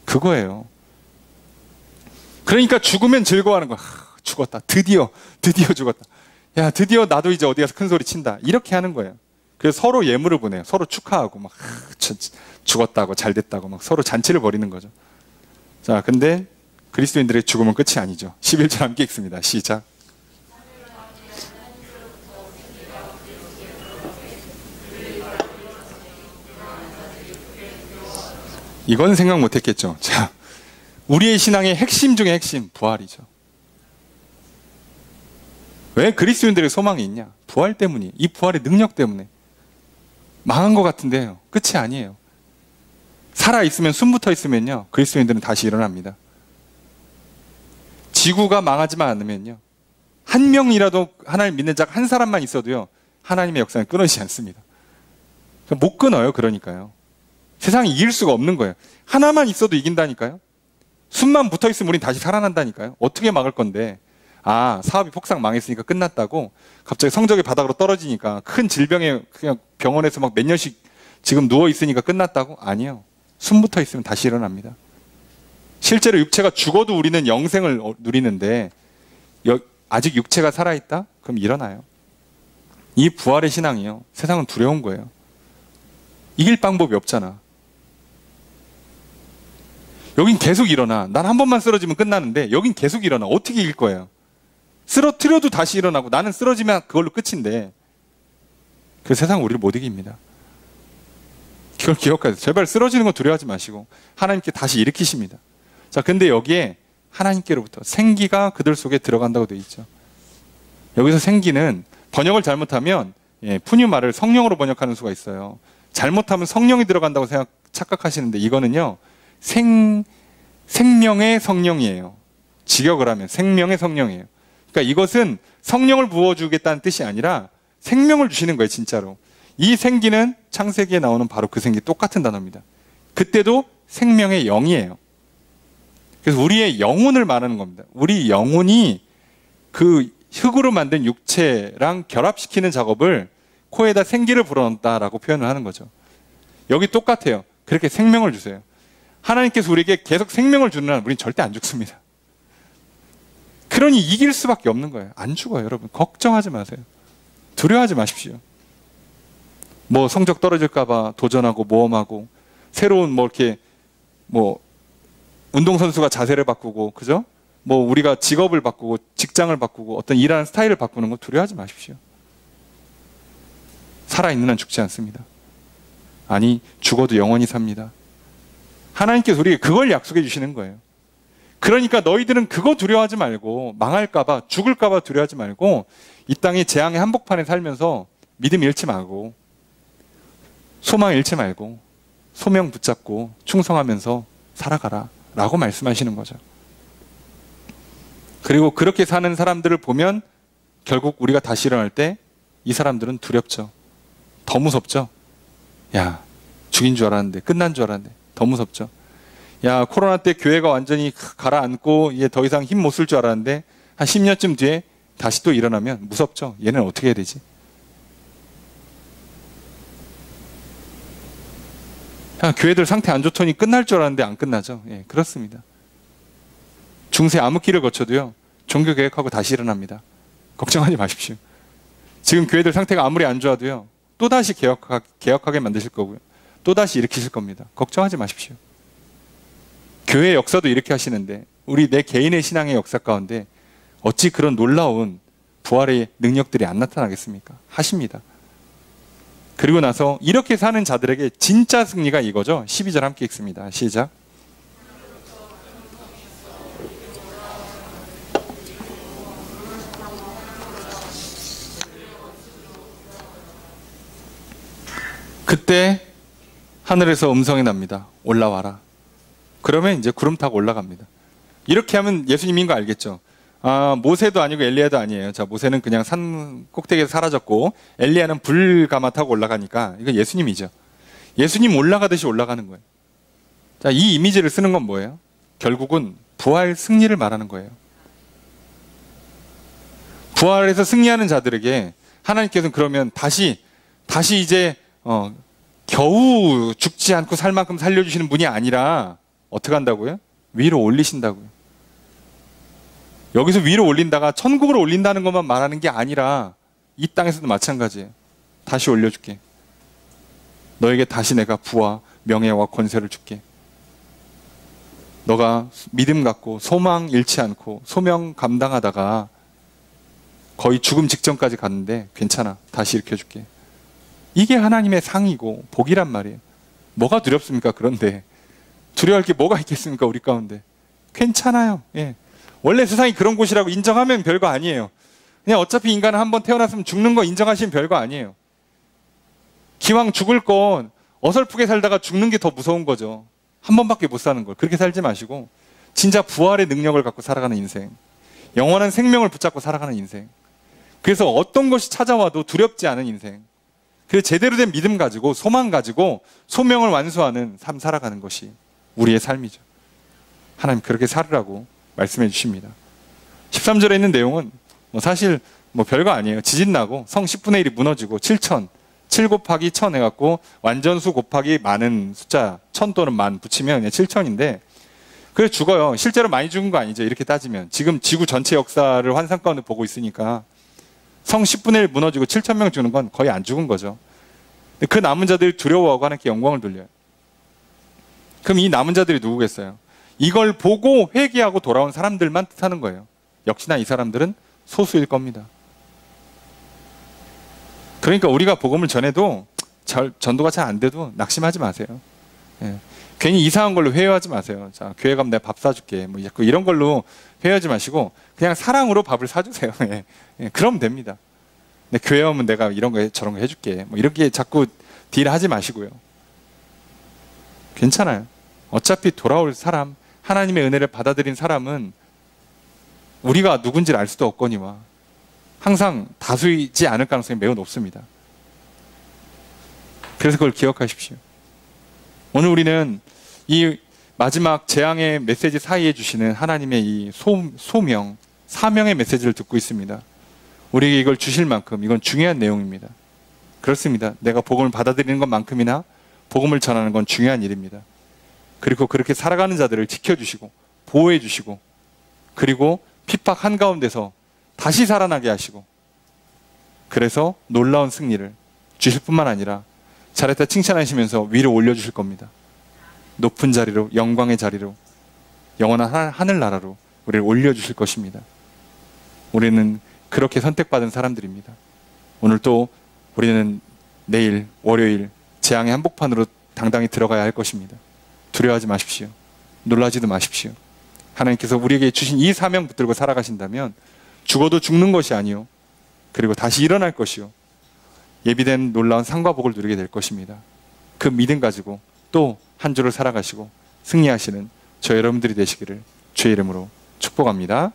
그거예요. 그러니까 죽으면 즐거워하는 거야. 죽었다. 드디어 죽었다. 야, 드디어 나도 이제 어디 가서 큰 소리 친다. 이렇게 하는 거예요. 그래서 서로 예물을 보내요. 서로 축하하고 막 죽었다고 잘 됐다고 막 서로 잔치를 벌이는 거죠. 자, 근데 그리스도인들의 죽음은 끝이 아니죠. 11절 함께 읽습니다. 시작. 이건 생각 못했겠죠. 자, 우리의 신앙의 핵심 중에 핵심, 부활이죠. 왜 그리스도인들의 소망이 있냐? 부활 때문이에요. 이 부활의 능력 때문에. 망한 것 같은데요. 끝이 아니에요. 살아있으면, 숨붙어 있으면요. 그리스도인들은 다시 일어납니다. 지구가 망하지만 않으면요. 한 명이라도 하나님 믿는 자가 한 사람만 있어도요. 하나님의 역사는 끊어지지 않습니다. 못 끊어요. 그러니까요. 세상이 이길 수가 없는 거예요. 하나만 있어도 이긴다니까요. 숨만 붙어 있으면 우린 다시 살아난다니까요. 어떻게 막을 건데. 아, 사업이 폭삭 망했으니까 끝났다고? 갑자기 성적이 바닥으로 떨어지니까 큰 질병에 그냥 병원에서 막 몇 년씩 지금 누워 있으니까 끝났다고? 아니요. 숨 붙어 있으면 다시 일어납니다. 실제로 육체가 죽어도 우리는 영생을 누리는데 아직 육체가 살아있다? 그럼 일어나요. 이 부활의 신앙이요. 세상은 두려운 거예요. 이길 방법이 없잖아. 여긴 계속 일어나. 난 한 번만 쓰러지면 끝나는데 여긴 계속 일어나. 어떻게 이길 거예요? 쓰러뜨려도 다시 일어나고 나는 쓰러지면 그걸로 끝인데 그 세상은 우리를 못 이깁니다. 그걸 기억하세요. 제발 쓰러지는 거 두려워하지 마시고 하나님께 다시 일으키십니다. 자, 근데 여기에 하나님께로부터 생기가 그들 속에 들어간다고 되어 있죠. 여기서 생기는 번역을 잘못하면 푸뉴마를 성령으로 번역하는 수가 있어요. 잘못하면 성령이 들어간다고 착각하시는데 이거는요. 생명의 성령이에요. 직역을 하면 생명의 성령이에요. 그러니까 이것은 성령을 부어주겠다는 뜻이 아니라 생명을 주시는 거예요. 진짜로. 이 생기는 창세기에 나오는 바로 그 생기 똑같은 단어입니다. 그때도 생명의 영이에요. 그래서 우리의 영혼을 말하는 겁니다. 우리 영혼이 그 흙으로 만든 육체랑 결합시키는 작업을 코에다 생기를 불어넣었다라고 표현을 하는 거죠. 여기 똑같아요. 그렇게 생명을 주세요. 하나님께서 우리에게 계속 생명을 주는 한 우리는 절대 안 죽습니다. 그러니 이길 수밖에 없는 거예요. 안 죽어요, 여러분. 걱정하지 마세요. 두려워하지 마십시오. 뭐 성적 떨어질까봐 도전하고 모험하고 새로운 뭐 이렇게 뭐 운동선수가 자세를 바꾸고 그죠? 뭐 우리가 직업을 바꾸고 직장을 바꾸고 어떤 일하는 스타일을 바꾸는 거 두려워하지 마십시오. 살아있는 한 죽지 않습니다. 아니 죽어도 영원히 삽니다. 하나님께서 우리에게 그걸 약속해 주시는 거예요. 그러니까 너희들은 그거 두려워하지 말고, 망할까봐, 죽을까봐 두려워하지 말고, 이 땅의 재앙의 한복판에 살면서 믿음 잃지 말고, 소망 잃지 말고, 소명 붙잡고 충성하면서 살아가라 라고 말씀하시는 거죠. 그리고 그렇게 사는 사람들을 보면 결국 우리가 다시 일어날 때 이 사람들은 두렵죠. 더 무섭죠. 야, 죽인 줄 알았는데, 끝난 줄 알았는데 더 무섭죠. 야, 코로나 때 교회가 완전히 가라앉고 이제 더 이상 힘 못 쓸 줄 알았는데 한 10년쯤 뒤에 다시 또 일어나면 무섭죠. 얘는 어떻게 해야 되지? 야, 교회들 상태 안 좋더니 끝날 줄 알았는데 안 끝나죠. 예, 그렇습니다. 중세 암흑기를 거쳐도요, 종교개혁하고 다시 일어납니다. 걱정하지 마십시오. 지금 교회들 상태가 아무리 안 좋아도요, 또다시 개혁하게 만드실 거고요. 또다시 일으키실 겁니다. 걱정하지 마십시오. 교회 역사도 이렇게 하시는데 우리 내 개인의 신앙의 역사 가운데 어찌 그런 놀라운 부활의 능력들이 안 나타나겠습니까? 하십니다. 그리고 나서 이렇게 사는 자들에게 진짜 승리가 이거죠. 12절 함께 읽습니다. 시작. 그때 하늘에서 음성이 납니다. 올라와라. 그러면 이제 구름 타고 올라갑니다. 이렇게 하면 예수님인 거 알겠죠? 아, 모세도 아니고 엘리야도 아니에요. 자, 모세는 그냥 산 꼭대기에서 사라졌고 엘리야는 불가마 타고 올라가니까 이거 예수님이죠. 예수님 올라가듯이 올라가는 거예요. 자, 이 이미지를 쓰는 건 뭐예요? 결국은 부활 승리를 말하는 거예요. 부활에서 승리하는 자들에게 하나님께서는 그러면 다시 이제 겨우 죽지 않고 살 만큼 살려주시는 분이 아니라 어떻게 한다고요? 위로 올리신다고요. 여기서 위로 올린다가 천국으로 올린다는 것만 말하는 게 아니라 이 땅에서도 마찬가지예요. 다시 올려줄게. 너에게 다시 내가 부와 명예와 권세를 줄게. 너가 믿음 갖고 소망 잃지 않고 소명 감당하다가 거의 죽음 직전까지 갔는데 괜찮아. 다시 일으켜줄게. 이게 하나님의 상이고 복이란 말이에요. 뭐가 두렵습니까? 그런데 두려워할 게 뭐가 있겠습니까? 우리 가운데. 괜찮아요. 예. 원래 세상이 그런 곳이라고 인정하면 별거 아니에요. 그냥 어차피 인간은 한번 태어났으면 죽는 거 인정하시면 별거 아니에요. 기왕 죽을 건 어설프게 살다가 죽는 게 더 무서운 거죠. 한 번밖에 못 사는 걸. 그렇게 살지 마시고 진짜 부활의 능력을 갖고 살아가는 인생, 영원한 생명을 붙잡고 살아가는 인생, 그래서 어떤 것이 찾아와도 두렵지 않은 인생, 그래서 제대로 된 믿음 가지고 소망 가지고 소명을 완수하는 삶 살아가는 것이 우리의 삶이죠. 하나님 그렇게 살으라고 말씀해 주십니다. 13절에 있는 내용은 사실 별거 아니에요. 지진 나고 성 10분의 1이 무너지고 7천, 7 곱하기 1000 해갖고 완전수 곱하기 많은 숫자 1000 또는 만 붙이면 7000인데 그래서 죽어요. 실제로 많이 죽은 거 아니죠. 이렇게 따지면 지금 지구 전체 역사를 환상 가운데 보고 있으니까 성 10분의 1 무너지고 7000명 죽는 건 거의 안 죽은 거죠. 그 남은 자들이 두려워하고 하나님께 영광을 돌려요. 그럼 이 남은 자들이 누구겠어요? 이걸 보고 회개하고 돌아온 사람들만 뜻하는 거예요. 역시나 이 사람들은 소수일 겁니다. 그러니까 우리가 복음을 전해도 전도가 잘 안 돼도 낙심하지 마세요. 예. 괜히 이상한 걸로 회유하지 마세요. 자, 교회 가면 내가 밥 사줄게. 자꾸 이런 걸로 회유하지 마시고 그냥 사랑으로 밥을 사주세요. 예. 예. 그러면 됩니다. 근데 교회 오면 내가 이런 거 저런 거 해줄게. 이렇게 자꾸 딜하지 마시고요. 괜찮아요. 어차피 돌아올 사람, 하나님의 은혜를 받아들인 사람은 우리가 누군지를 알 수도 없거니와 항상 다수이지 않을 가능성이 매우 높습니다. 그래서 그걸 기억하십시오. 오늘 우리는 이 마지막 재앙의 메시지 사이에 주시는 하나님의 이 소명, 사명의 메시지를 듣고 있습니다. 우리에게 이걸 주실 만큼 이건 중요한 내용입니다. 그렇습니다. 내가 복음을 받아들이는 것만큼이나 복음을 전하는 건 중요한 일입니다. 그리고 그렇게 살아가는 자들을 지켜주시고 보호해 주시고 그리고 핍박 한가운데서 다시 살아나게 하시고 그래서 놀라운 승리를 주실 뿐만 아니라 잘했다 칭찬하시면서 위로 올려주실 겁니다. 높은 자리로, 영광의 자리로, 영원한 하늘나라로 우리를 올려주실 것입니다. 우리는 그렇게 선택받은 사람들입니다. 오늘 또 우리는 내일 월요일 재앙의 한복판으로 당당히 들어가야 할 것입니다. 두려워하지 마십시오. 놀라지도 마십시오. 하나님께서 우리에게 주신 이 사명 붙들고 살아가신다면 죽어도 죽는 것이 아니요, 그리고 다시 일어날 것이요, 예비된 놀라운 상과 복을 누리게 될 것입니다. 그 믿음 가지고 또 한 주를 살아가시고 승리하시는 저 여러분들이 되시기를 주의 이름으로 축복합니다.